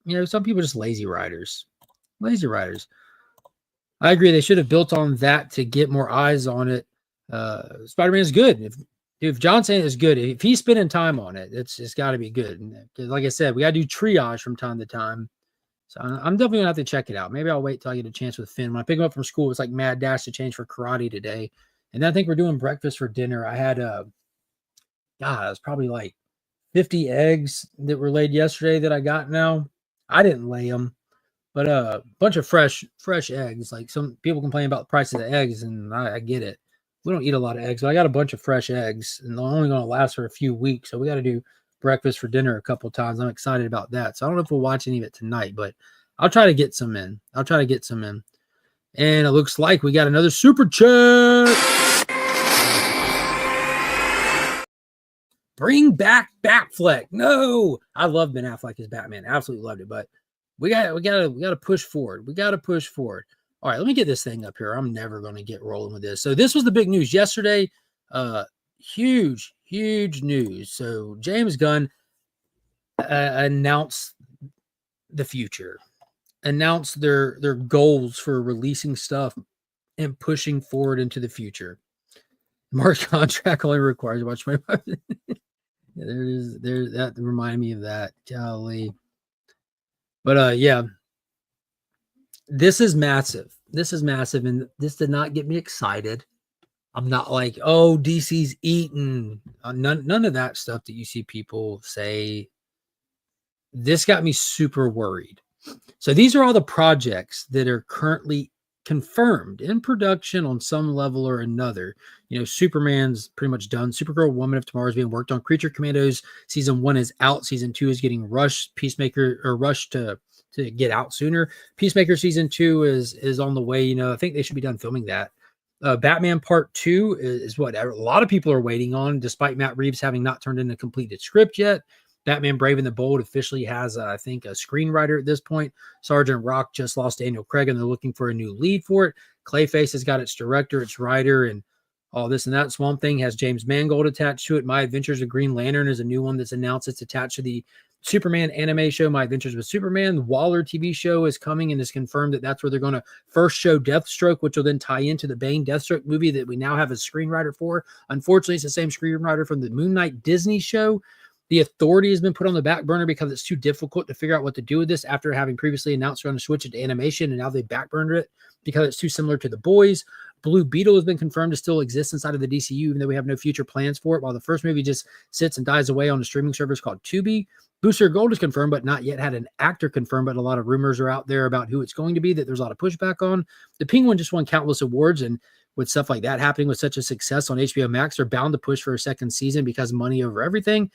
Speaker 1: you know, some people are just lazy writers. Lazy writers. I agree. They should have built on that to get more eyes on it. Spider-Man is good. If John Cena is good, if he's spending time on it, it's got to be good. Like I said, we got to do triage from time to time. So I'm definitely going to have to check it out. Maybe I'll wait till I get a chance with Finn. When I pick him up from school, it's like mad dash to change for karate today. And then I think we're doing breakfast for dinner. I had, it was probably like 50 eggs that were laid yesterday that I got now. I didn't lay them. But a bunch of fresh eggs. Like some people complain about the price of the eggs, and I get it. We don't eat a lot of eggs, but I got a bunch of fresh eggs, and they're only going to last for a few weeks. So we got to do breakfast for dinner a couple times. I'm excited about that. So I don't know if we'll watch any of it tonight, but I'll try to get some in. And it looks like we got another super chat. Bring back Batfleck. No, I love Ben Affleck as Batman. Absolutely loved it, but we got to push forward. All right, let me get this thing up here. I'm never going to get rolling with this. So this was the big news yesterday. Huge news. So James Gunn announced the future, announced their goals for releasing stuff and pushing forward into the future. Mark's contract only requires watch my there it is. That reminded me of that. Golly. But yeah. This is massive. And this did not get me excited. I'm not like, oh, DC's eating. None of that stuff that you see people say. This got me super worried. So these are all the projects that are currently confirmed in production on some level or another. Superman's pretty much done. Supergirl, Woman of Tomorrow is being worked on. Creature Commandos season 1 is out. Season 2 is getting rushed. Peacemaker or rushed to get out sooner. Peacemaker season 2 is on the way. I think they should be done filming that. Batman Part 2 is what a lot of people are waiting on, despite Matt Reeves having not turned in a completed script yet. Batman Brave and the Bold officially has, I think, a screenwriter at this point. Sergeant Rock just lost Daniel Craig, and they're looking for a new lead for it. Clayface has got its director, its writer, and all this and that. Swamp Thing has James Mangold attached to it. My Adventures of Green Lantern is a new one that's announced. It's attached to the Superman anime show, My Adventures with Superman. The Waller TV show is coming and is confirmed that that's where they're going to first show Deathstroke, which will then tie into the Bane Deathstroke movie that we now have a screenwriter for. Unfortunately, it's the same screenwriter from the Moon Knight Disney show. The Authority has been put on the back burner because it's too difficult to figure out what to do with this after having previously announced they're going to switch it to animation, and now they backburned it because it's too similar to The Boys. Blue Beetle has been confirmed to still exist inside of the DCU, even though we have no future plans for it, while the first movie just sits and dies away on a streaming service called Tubi. Booster Gold is confirmed, but not yet had an actor confirmed, but a lot of rumors are out there about who it's going to be that there's a lot of pushback on. The Penguin just won countless awards, and with stuff like that happening with such a success on HBO Max, they're bound to push for a second season because money over everything.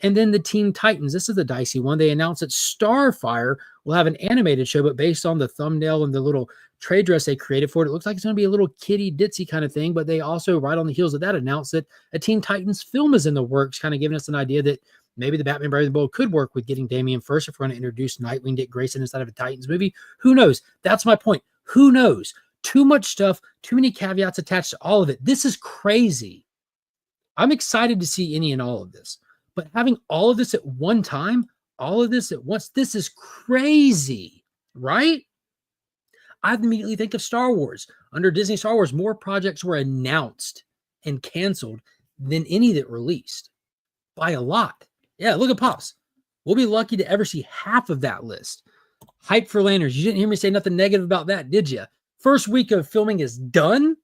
Speaker 1: And then the Teen Titans, this is the dicey one. They announced that Starfire will have an animated show, but based on the thumbnail and the little trade dress they created for it, it looks like it's going to be a little kitty ditzy kind of thing. But they also, right on the heels of that, announced that a Teen Titans film is in the works, kind of giving us an idea that maybe the Batman Brave and the Bold could work with getting Damian first if we're going to introduce Nightwing, Dick Grayson inside of a Titans movie. Who knows? That's my point. Who knows? Too much stuff, too many caveats attached to all of it. This is crazy. I'm excited to see any and all of this. But having all of this at one time, all of this at once, this is crazy, right? I immediately think of Star Wars. Under Disney Star Wars, more projects were announced and canceled than any that released by a lot. Yeah, look at Pops. We'll be lucky to ever see half of that list. Hype for Lanterns. You didn't hear me say nothing negative about that, did you? First week of filming is done.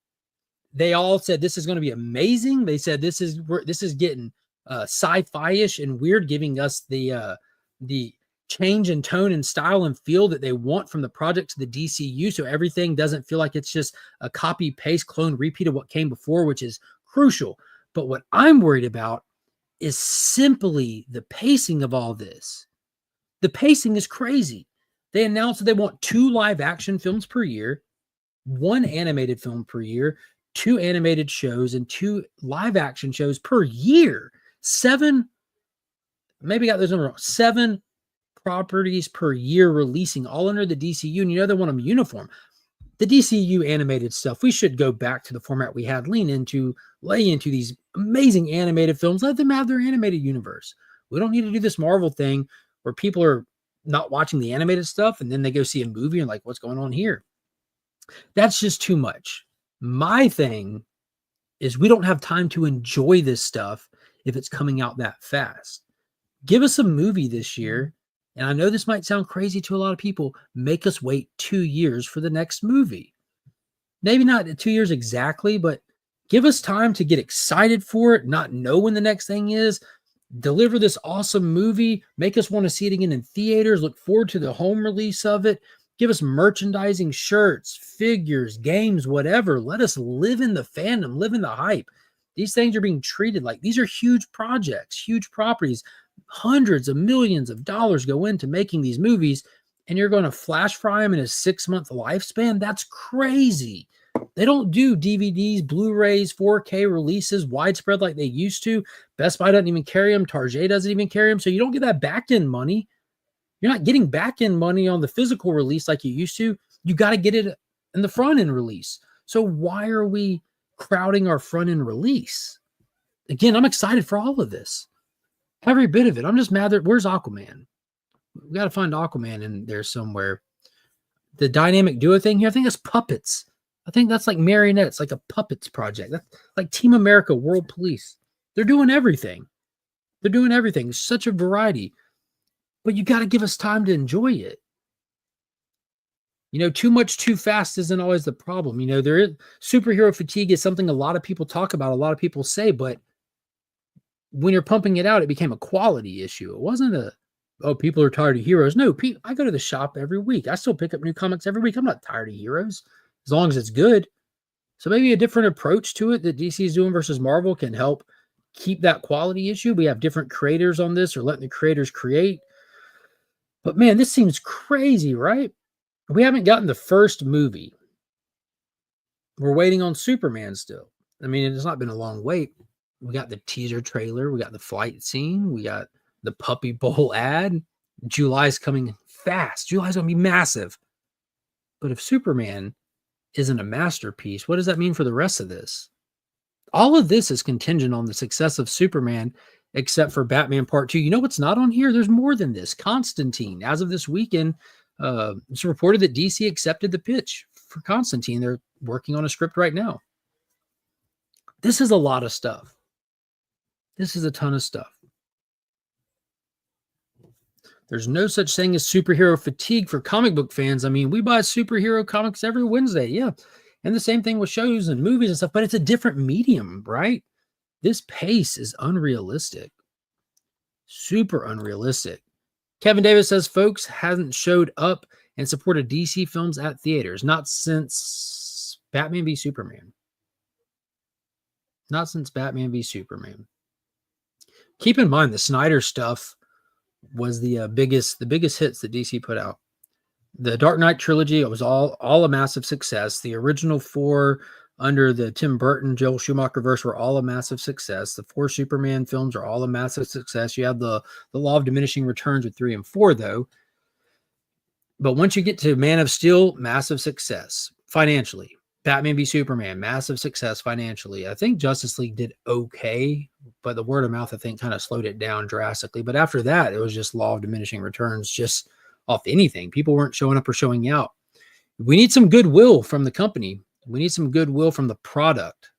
Speaker 1: They all said this is going to be amazing. They said this is getting sci-fi-ish and weird, giving us the change in tone and style and feel that they want from the project to the DCU, so everything doesn't feel like it's just a copy, paste, clone, repeat of what came before, which is crucial. But what I'm worried about is simply the pacing of all this. The pacing is crazy. They announced that they want 2 live-action films per year, 1 animated film per year, 2 animated shows, and 2 live-action shows per year. 7, maybe got those numbers wrong, 7 properties per year releasing, all under the DCU, and they want them uniform. The DCU animated stuff, we should go back to the format we had, lay into these amazing animated films, let them have their animated universe. We don't need to do this Marvel thing where people are not watching the animated stuff and then they go see a movie and like, what's going on here? That's just too much. My thing is we don't have time to enjoy this stuff if it's coming out that fast. Give us a movie this year, and I know this might sound crazy to a lot of people, make us wait 2 years for the next movie. Maybe not 2 years exactly, but give us time to get excited for it, not know when the next thing is, deliver this awesome movie, make us want to see it again in theaters, look forward to the home release of it, Give us merchandising, shirts, figures, games, whatever. Let us live in the fandom, live in the hype. These things are being treated like these are huge projects, huge properties. Hundreds of millions of dollars go into making these movies, and you're going to flash fry them in a 6-month lifespan? That's crazy. They don't do DVDs, Blu-rays, 4K releases widespread like they used to. Best Buy doesn't even carry them. Target doesn't even carry them. So you don't get that back-end money. You're not getting back-end money on the physical release like you used to. You got to get it in the front-end release. So why are we crowding our front-end release? Again, I'm excited for all of this. Every bit of it. I'm just mad that where's Aquaman? We got to find Aquaman in there somewhere. The dynamic duo thing here, I think that's puppets. I think that's like marionettes, like a puppets project. That's like Team America, World Police. They're doing everything. They're doing everything. Such a variety. But you got to give us time to enjoy it. You know, too much too fast isn't always the problem. You know, superhero fatigue is something a lot of people talk about, a lot of people say, but when you're pumping it out, it became a quality issue. It wasn't people are tired of heroes. No, I go to the shop every week. I still pick up new comics every week. I'm not tired of heroes as long as it's good. So maybe a different approach to it that DC is doing versus Marvel can help keep that quality issue. We have different creators on this, or letting the creators create. But man, this seems crazy, right? We haven't gotten the first movie. We're waiting on Superman still. I mean, it's not been a long wait. We got the teaser trailer. We got the flight scene. We got the Puppy Bowl ad. July's coming fast. July's going to be massive. But if Superman isn't a masterpiece, what does that mean for the rest of this? All of this is contingent on the success of Superman, except for Batman Part 2. You know what's not on here? There's more than this. Constantine. As of this weekend, it's reported that DC accepted the pitch for Constantine. They're working on a script right now. This is a lot of stuff. This is a ton of stuff. There's no such thing as superhero fatigue for comic book fans. I mean, we buy superhero comics every Wednesday. Yeah. And the same thing with shows and movies and stuff, but it's a different medium, right? This pace is unrealistic. Super unrealistic. Kevin Davis says folks hasn't showed up and supported DC films at theaters. Not since Batman v Superman. Not since Batman v Superman. Keep in mind the Snyder stuff was the biggest hits that DC put out. The Dark Knight trilogy, it was all a massive success. The original 4 under the Tim Burton, Joel Schumacher verse were all a massive success. The 4 Superman films are all a massive success. You have the law of diminishing returns with 3 and 4, though. But once you get to Man of Steel, massive success financially. Batman v Superman, massive success financially. I think Justice League did okay, but the word of mouth, I think, kind of slowed it down drastically. But after that, it was just law of diminishing returns, just off anything. People weren't showing up or showing out. We need some goodwill from the company. We need some goodwill from the product.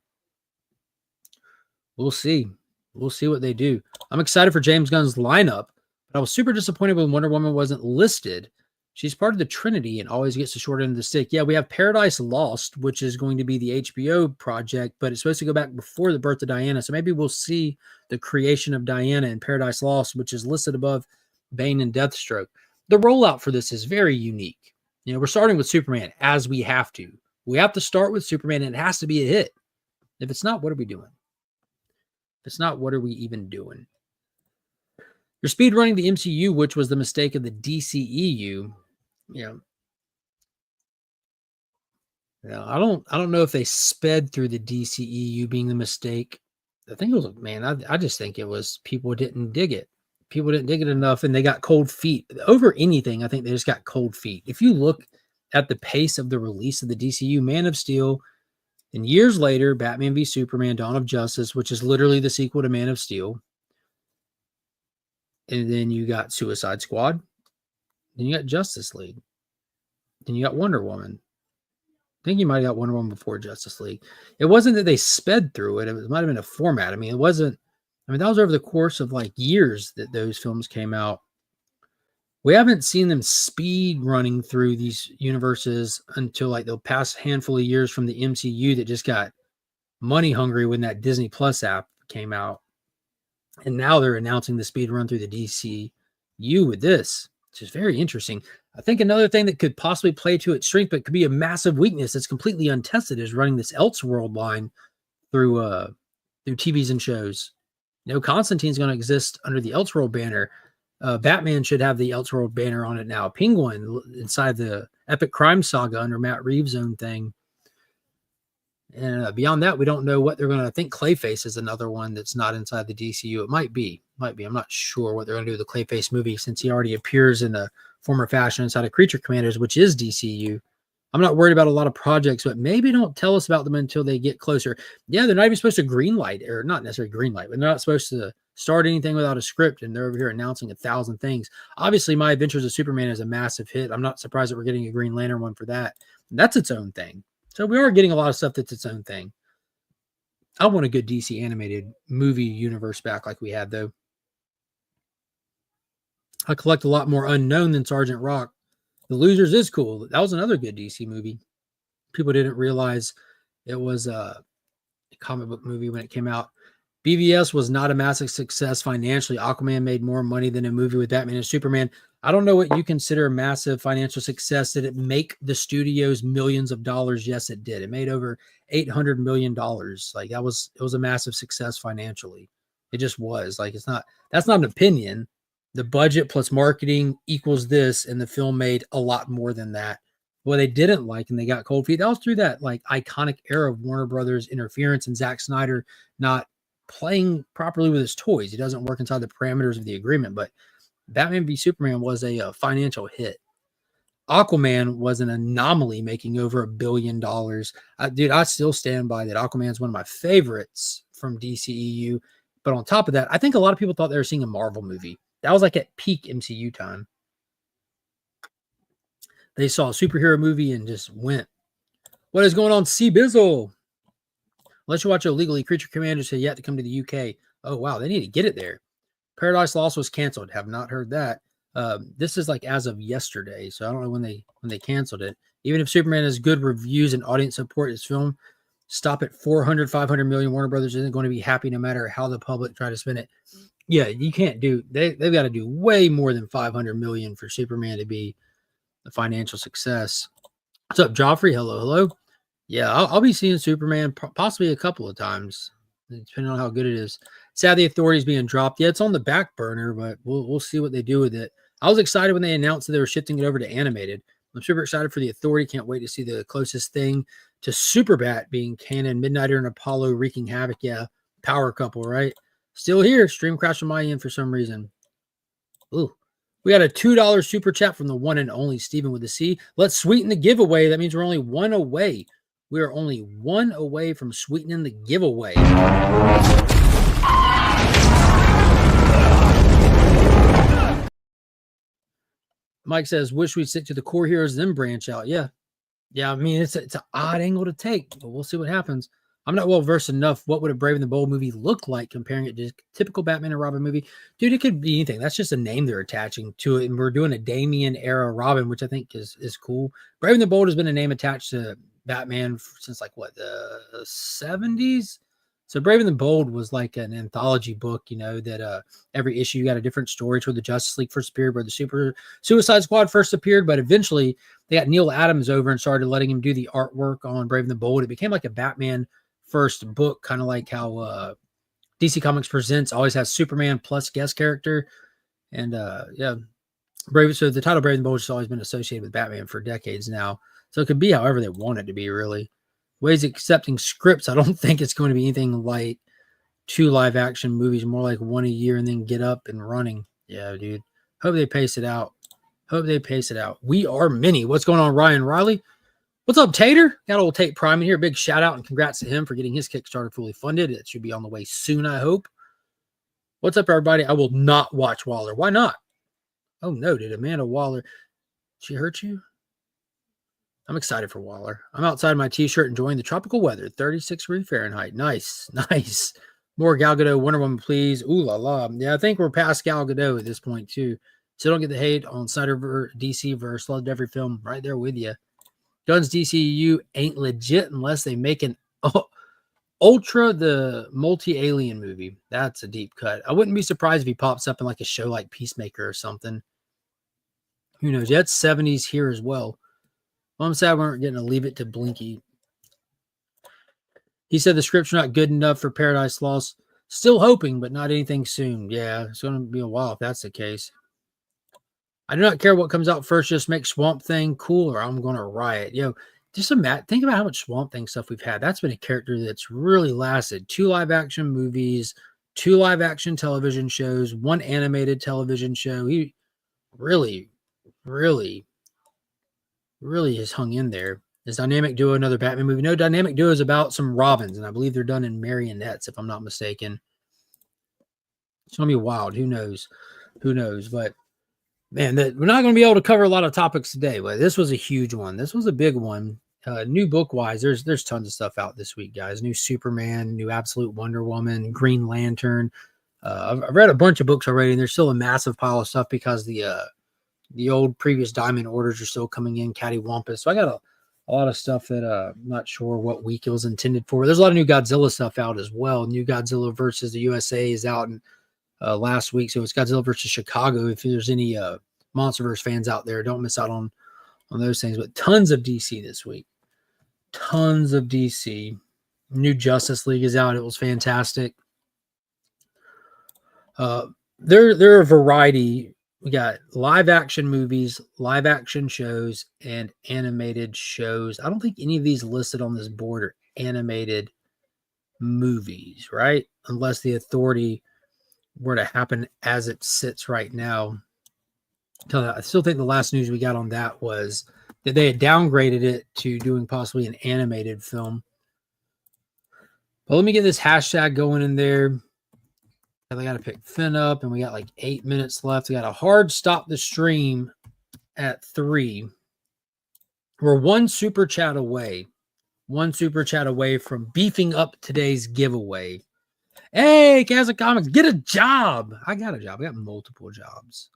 Speaker 1: We'll see. We'll see what they do. I'm excited for James Gunn's lineup, but I was super disappointed when Wonder Woman wasn't listed. She's part of the Trinity and always gets the short end of the stick. Yeah, we have Paradise Lost, which is going to be the HBO project, but it's supposed to go back before the birth of Diana. So maybe we'll see the creation of Diana in Paradise Lost, which is listed above Bane and Deathstroke. The rollout for this is very unique. You know, we're starting with Superman as we have to. We have to start with Superman, and it has to be a hit. If it's not, what are we doing? If it's not, what are we even doing? You're speed running the MCU, which was the mistake of the DCEU. Yeah. I don't know if they sped through the DCEU being the mistake. I think it was, man, I just think it was people didn't dig it. People didn't dig it enough, and they got cold feet. Over anything, I think they just got cold feet. If you look at the pace of the release of the DCU, Man of Steel, and years later, Batman v Superman, Dawn of Justice, which is literally the sequel to Man of Steel. And then you got Suicide Squad. Then you got Justice League. Then you got Wonder Woman. I think you might have got Wonder Woman before Justice League. It wasn't that they sped through it. It might have been a format. I mean, it wasn't. I mean, that was over the course of like years that those films came out. We haven't seen them speed running through these universes until like the past handful of years from the MCU that just got money hungry when that Disney Plus app came out. And now they're announcing the speed run through the DCU with this. which is very interesting. I think another thing that could possibly play to its strength, but could be a massive weakness that's completely untested, is running this Elseworld line through TVs and shows. Constantine's going to exist under the Elseworld banner. Batman should have the Elseworld banner on it now. Penguin inside the Epic Crime Saga under Matt Reeves' own thing. And beyond that, we don't know what they're going to. I think Clayface is another one that's not inside the DCU. It might be. I'm not sure what they're going to do with the Clayface movie, since he already appears in a former fashion inside of Creature Commanders, which is DCU. I'm not worried about a lot of projects, but maybe don't tell us about them until they get closer. Yeah, they're not even supposed to greenlight, or not necessarily greenlight, but they're not supposed to start anything without a script, and they're over here announcing 1,000 things. Obviously, My Adventures of Superman is a massive hit. I'm not surprised that we're getting a Green Lantern one for that. And that's its own thing. So we are getting a lot of stuff that's its own thing. I want a good DC animated movie universe back like we had, though. I collect a lot more Unknown than Sergeant Rock. The Losers is cool. That was another good DC movie. People didn't realize it was a comic book movie when it came out. BVS was not a massive success financially. Aquaman made more money than a movie with Batman and Superman. I don't know what you consider a massive financial success. Did it make the studios millions of dollars? Yes, it did. It made over $800 million. Like it was a massive success financially. It just was. Like that's not an opinion. The budget plus marketing equals this, and the film made a lot more than that. What they didn't like, and they got cold feet, that was through that like iconic era of Warner Brothers interference and Zack Snyder not playing properly with his toys. He doesn't work inside the parameters of the agreement. But Batman v Superman was a financial hit. Aquaman was an anomaly, making over $1 billion. Dude, I still stand by that. Aquaman is one of my favorites from DCEU. But on top of that, I think a lot of people thought they were seeing a Marvel movie. That was like at peak MCU time. They saw a superhero movie and just went. What is going on, C Bizzle? Unless you watch Illegally, Creature Commanders have yet to come to the UK. Oh, wow. They need to get it there. Paradise Lost was canceled. Have not heard that. This is like as of yesterday, so I don't know when they canceled it. Even if Superman has good reviews and audience support, his film stop at 400, 500 million. Warner Brothers isn't going to be happy no matter how the public try to spin it. Yeah, you can't do. They've got to do way more than 500 million for Superman to be a financial success. What's up, Joffrey? Hello. Yeah, I'll be seeing Superman possibly a couple of times, depending on how good it is. Sad the Authority's being dropped. Yeah, it's on the back burner, but we'll see what they do with it. I was excited when they announced that they were shifting it over to animated. I'm super excited for the Authority. Can't wait to see the closest thing to Superbat being canon. Midnighter and Apollo wreaking havoc. Yeah, power couple, right? Still here. Stream crashed on my end for some reason. Ooh. We got a $2 super chat from the one and only Steven with a C. Let's sweeten the giveaway. That means we're only one away. We are only one away from sweetening the giveaway. Mike says, wish we'd stick to the core heroes, then branch out. Yeah. I mean, it's an odd angle to take, but we'll see what happens. I'm not well versed enough. What would a Brave and the Bold movie look like comparing it to typical Batman and Robin movie? Dude, it could be anything. That's just a name they're attaching to it. And we're doing a Damian era Robin, which I think is cool. Brave and the Bold has been a name attached to Batman since like the 70s. So Brave and the Bold was like an anthology book, that every issue you got a different story. To where the Justice League first appeared, where the Suicide Squad first appeared, but eventually they got Neil Adams over and started letting him do the artwork on Brave and the Bold. It became like a Batman first book, kind of like how DC Comics Presents always has Superman plus guest character. And Brave. So the title Brave and the Bold has always been associated with Batman for decades now. So it could be however they want it to be, really. Ways of accepting scripts, I don't think it's going to be anything like 2 live action movies, more like 1 a year and then get up and running. Yeah, dude. Hope they pace it out. We are many. What's going on, Ryan Riley? What's up, Tater? Got old Tate Prime in here. Big shout out and congrats to him for getting his Kickstarter fully funded. It should be on the way soon, I hope. What's up, everybody? I will not watch Waller. Why not? Oh, no. Did Amanda Waller, she hurt you? I'm excited for Waller. I'm outside my t-shirt enjoying the tropical weather. 36 degrees Fahrenheit. Nice. More Gal Gadot Wonder Woman, please. Ooh la la. Yeah, I think we're past Gal Gadot at this point, too. So don't get the hate on Snyder DC verse. Loved every film. Right there with you. Guns DCU ain't legit unless they make an Ultra the multi-alien movie. That's a deep cut. I wouldn't be surprised if he pops up in like a show like Peacemaker or something. Who knows? That's 70s here as well. I'm sad we weren't getting to Leave It to Blinky. He said the script's not good enough for Paradise Lost. Still hoping, but not anything soon. Yeah, it's going to be a while if that's the case. I do not care what comes out first. Just make Swamp Thing cool or I'm going to riot. Just think about how much Swamp Thing stuff we've had. That's been a character that's really lasted. 2 live action movies, 2 live action television shows, 1 animated television show. He really, really, really has hung in there. Is Dynamic Duo another Batman movie? No, Dynamic Duo is about some Robins, and I believe they're done in marionettes, if I'm not mistaken. It's going to be wild. Who knows? Who knows? But, man, we're not going to be able to cover a lot of topics today, but this was a huge one. This was a big one. New book-wise, there's tons of stuff out this week, guys. New Superman, new Absolute Wonder Woman, Green Lantern. I've read a bunch of books already, and there's still a massive pile of stuff because the old previous Diamond orders are still coming in cattywampus. So I got a lot of stuff that I'm not sure what week it was intended for. There's a lot of new Godzilla stuff out as well. New Godzilla versus the USA is out last week. So it's Godzilla versus Chicago. If there's any MonsterVerse fans out there, don't miss out on those things. But tons of DC this week. Tons of DC. New Justice League is out. It was fantastic. There are a variety. We got live action movies, live action shows, and animated shows. I don't think any of these listed on this board are animated movies, right? Unless the Authority were to happen as it sits right now. I still think the last news we got on that was that they had downgraded it to doing possibly an animated film. But let me get this hashtag going in there. I got to pick Finn up, and we got like 8 minutes left. We got a hard stop the stream at 3. We're one super chat away from beefing up today's giveaway. Hey, Kazakh Comics, get a job. I got a job. I got multiple jobs.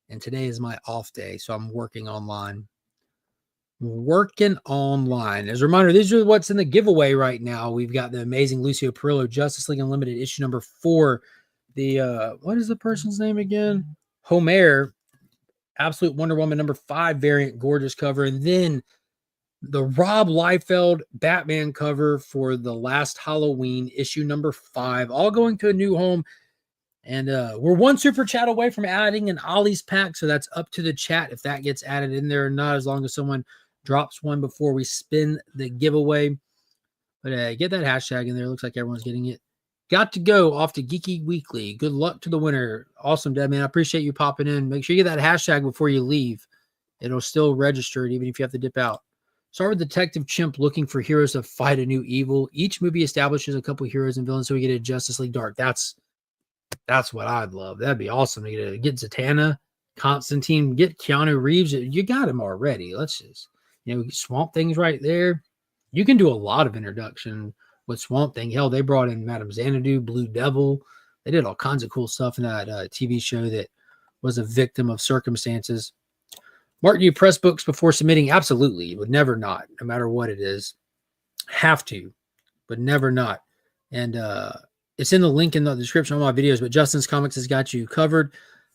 Speaker 1: And today is my off day, so I'm working online. As a reminder, these are what's in the giveaway right now. We've got the amazing Lucio Perillo, Justice League Unlimited, issue number 4. The what is the person's name again? Homer, Absolute Wonder Woman number 5 variant, gorgeous cover, and then the Rob Liefeld Batman cover for the last Halloween, issue number 5, all going to a new home. And we're one super chat away from adding an Ollie's pack, so that's up to the chat if that gets added in there or not, as long as someone drops one before we spin the giveaway. But get that hashtag in there. Looks like everyone's getting it. Got to go off to Geeky Weekly. Good luck to the winner. Awesome, Dad, man. I appreciate you popping in. Make sure you get that hashtag before you leave. It'll still register it, even if you have to dip out. Start with Detective Chimp looking for heroes to fight a new evil. Each movie establishes a couple heroes and villains, so we get a Justice League Dark. That's what I'd love. That'd be awesome to get Zatanna, Constantine, get Keanu Reeves. You got him already. Let's just, Swamp Thing's right there. You can do a lot of introduction with Swamp Thing. Hell, they brought in Madame Xanadu, Blue Devil. They did all kinds of cool stuff in that TV show that was a victim of circumstances. Mark, do you press books before submitting? Absolutely. You would never not, no matter what it is. Have to, but never not. And it's in the link in the description of my videos, but Justin's Comics has got you covered.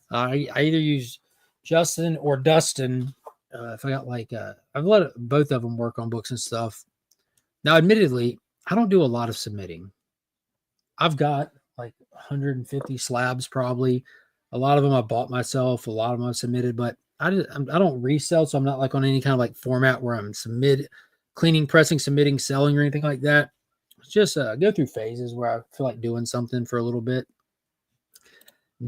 Speaker 1: I either use Justin or Dustin. If I got I've let both of them work on books and stuff. Now, admittedly, I don't do a lot of submitting. I've got like 150 slabs probably. A lot of them I bought myself. A lot of them I've submitted, but I don't resell, so I'm not like on any kind of format where I'm cleaning, pressing, submitting, selling, or anything like that. It's just go through phases where I feel like doing something for a little bit.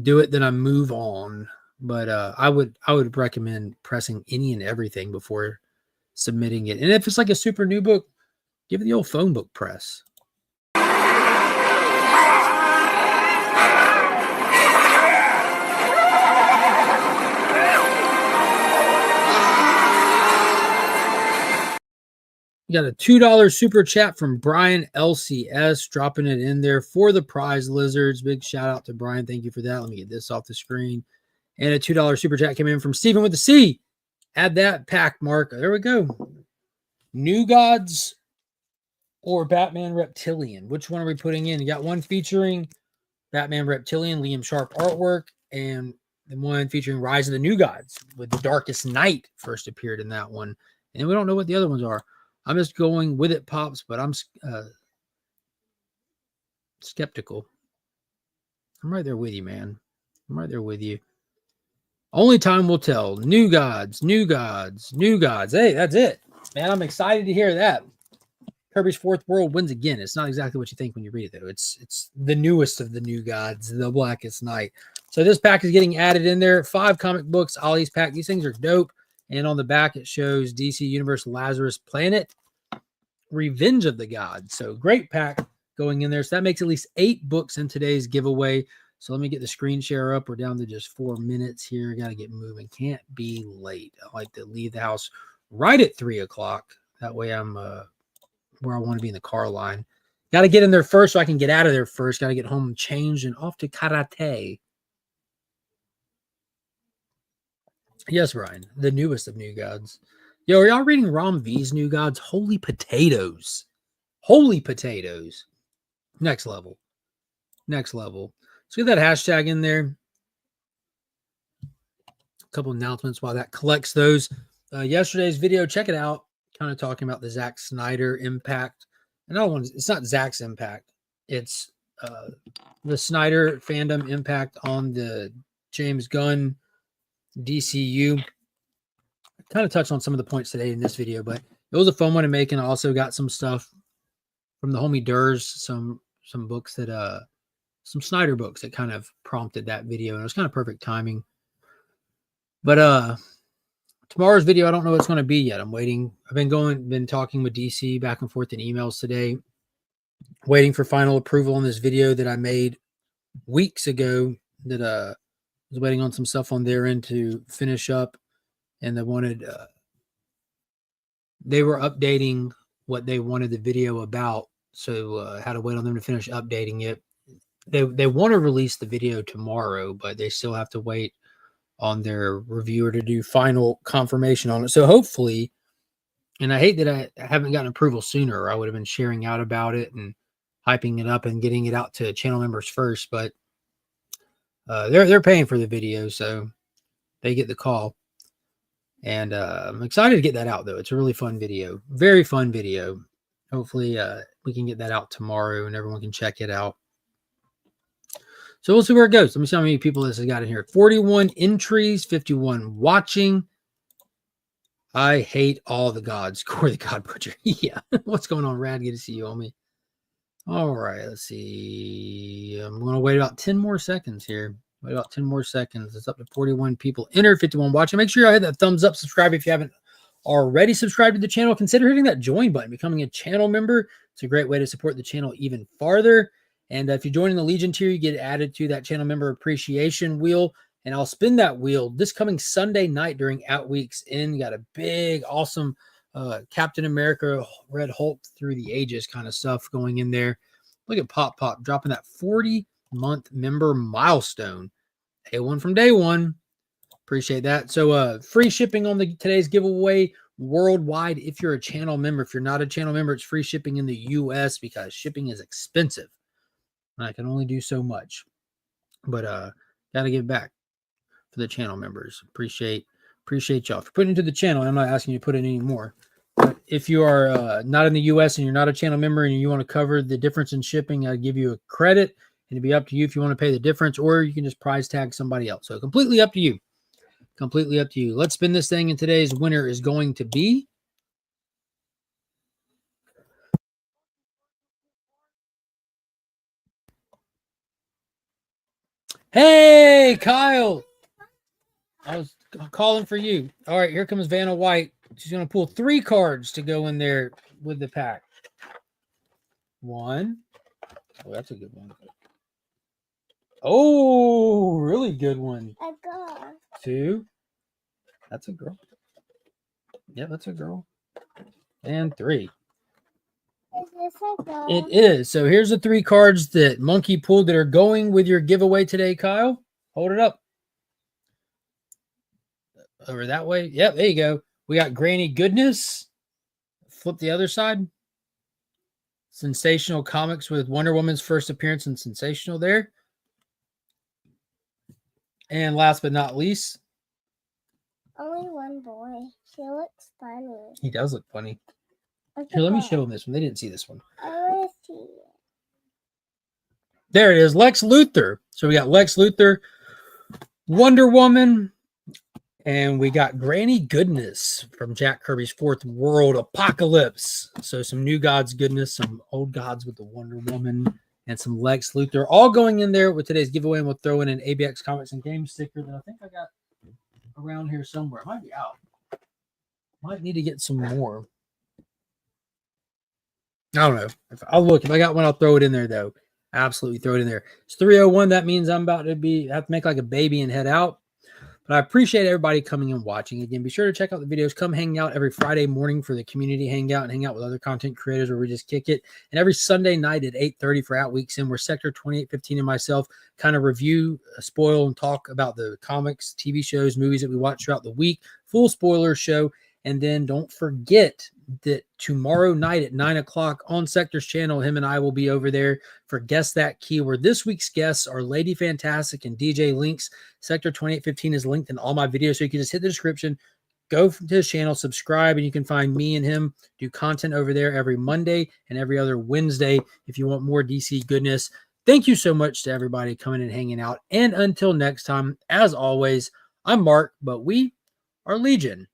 Speaker 1: Do it, then I move on. But I would recommend pressing any and everything before submitting it. And if it's like a super new book, give it the old phone book press. You got a $2 super chat from Brian LCS, dropping it in there for the prize lizards. Big shout out to Brian. Thank you for that. Let me get this off the screen. And a $2 super chat came in from Steven with the C. Add that pack, Mark. There we go. New Gods or Batman Reptilian? Which one are we putting in? You got one featuring Batman Reptilian, Liam Sharp artwork, and the one featuring Rise of the New Gods with the Darkest Night first appeared in that one. And we don't know what the other ones are. I'm just going with it, Pops, but I'm skeptical. I'm right there with you, man. I'm right there with you. Only time will tell. New Gods, New Gods, New Gods. Hey, that's it. Man, I'm excited to hear that. Kirby's Fourth World wins again. It's not exactly what you think when you read it, though. It's the newest of the New Gods, the Blackest Night. So this pack is getting added in there. 5 comic books, Ollie's pack. These things are dope. And on the back, it shows DC Universe Lazarus Planet, Revenge of the Gods. So great pack going in there. So that makes at least 8 books in today's giveaway. So let me get the screen share up. We're down to just 4 minutes here. Got to get moving. Can't be late. I like to leave the house right at 3 o'clock. That way I'm where I want to be in the car line. Got to get in there first so I can get out of there first. Got to get home changed and off to karate. Yes, Ryan, the newest of New Gods. Yo, are y'all reading Rom V's New Gods? Holy potatoes. Holy potatoes. Next level. Next level. So get that hashtag in there. A couple announcements while that collects those. Yesterday's video, check it out. Kind of talking about the Zack Snyder impact. Another one, it's not Zack's impact. It's the Snyder fandom impact on the James Gunn DCU. I kind of touched on some of the points today in this video, but it was a fun one to make. And I also got some stuff from the homie Durs, some books that some Snyder books that kind of prompted that video. And it was kind of perfect timing. But tomorrow's video, I don't know what it's going to be yet. I'm waiting. I've been talking with DC back and forth in emails today, waiting for final approval on this video that I made weeks ago that was waiting on some stuff on their end to finish up. And they were updating what they wanted the video about. So I had to wait on them to finish updating it. They want to release the video tomorrow, but they still have to wait on their reviewer to do final confirmation on it. So hopefully, and I hate that I haven't gotten approval sooner, or I would have been sharing out about it and hyping it up and getting it out to channel members first, but they're paying for the video, so they get the call. And I'm excited to get that out, though. It's a really fun video. Very fun video. Hopefully we can get that out tomorrow and everyone can check it out. So we'll see where it goes. Let me see how many people this has got in here. 41 entries, 51 watching. I hate all the gods. Corey the God Butcher. Yeah. What's going on, Rad? Good to see you, homie. All right. Let's see. I'm going to wait about 10 more seconds here. Wait about 10 more seconds. It's up to 41 people entered, 51 watching. Make sure you hit that thumbs up, subscribe if you haven't already subscribed to the channel. Consider hitting that join button, becoming a channel member. It's a great way to support the channel even farther. And if you're joining the Legion tier, you get added to that channel member appreciation wheel. And I'll spin that wheel this coming Sunday night during Outweeks In. Got a big, awesome Captain America, Red Hulk through the ages kind of stuff going in there. Look at Pop dropping that 40-month member milestone. A1 from day one. Appreciate that. So free shipping on today's giveaway worldwide if you're a channel member. If you're not a channel member, it's free shipping in the US because shipping is expensive. I can only do so much, but gotta give back for the channel members. Appreciate y'all for putting into the channel. I'm not asking you to put in any more. But if you are not in the US and you're not a channel member and you want to cover the difference in shipping, I'll give you a credit, and it'd be up to you if you want to pay the difference, or you can just prize tag somebody else. So completely up to you. Completely up to you. Let's spin this thing, and today's winner is going to be Hey, Kyle. I was calling for you. All right, here comes Vanna White. She's going to pull 3 cards to go in there with the pack. 1. Oh, that's a good one. Oh, really good one.
Speaker 3: A girl.
Speaker 1: 2. That's a girl. Yeah, that's a girl. And 3.
Speaker 3: Is this a girl?
Speaker 1: It is. So here's the 3 cards that Monkey pulled that are going with your giveaway today, Kyle. Hold it up. Over that way. Yep, there you go. We got Granny Goodness. Flip the other side. Sensational Comics with Wonder Woman's first appearance in Sensational there. And last but not least,
Speaker 3: Only one boy. He looks funny.
Speaker 1: he does look funny.
Speaker 3: Look
Speaker 1: Here,
Speaker 3: at
Speaker 1: let me
Speaker 3: that.
Speaker 1: show them this one. They didn't see this one.
Speaker 3: I want to see it.
Speaker 1: There it is, Lex Luthor. So we got Lex Luthor, Wonder Woman, and we got Granny Goodness from Jack Kirby's Fourth World Apocalypse. So some new gods goodness, some old gods with the Wonder Woman, and some Lex Luthor, all going in there with today's giveaway. And we'll throw in an ABX Comics and Games sticker that I think I got around here somewhere. It might be out. Might need to get some more. I don't know. I'll look. If I got one, I'll throw it in there, though. Absolutely throw it in there. It's 3:01. That means I'm about to have to make like a baby and head out. But I appreciate everybody coming and watching. Again, be sure to check out the videos. Come hang out every Friday morning for the community hangout and hang out with other content creators where we just kick it. And every Sunday night at 8:30 for Out Weeks In, where Sector 2815 and myself kind of review, spoil, and talk about the comics, TV shows, movies that we watch throughout the week. Full spoiler show. And then don't forget that tomorrow night at 9 o'clock on Sector's channel, him and I will be over there for Guess That Keyword. This week's guests are Lady Fantastic and DJ Links. Sector 2815 is linked in all my videos, so you can just hit the description, go to his channel, subscribe, and you can find me and him do content over there every Monday and every other Wednesday if you want more DC goodness. Thank you so much to everybody coming and hanging out. And until next time, as always, I'm Mark, but we are Legion.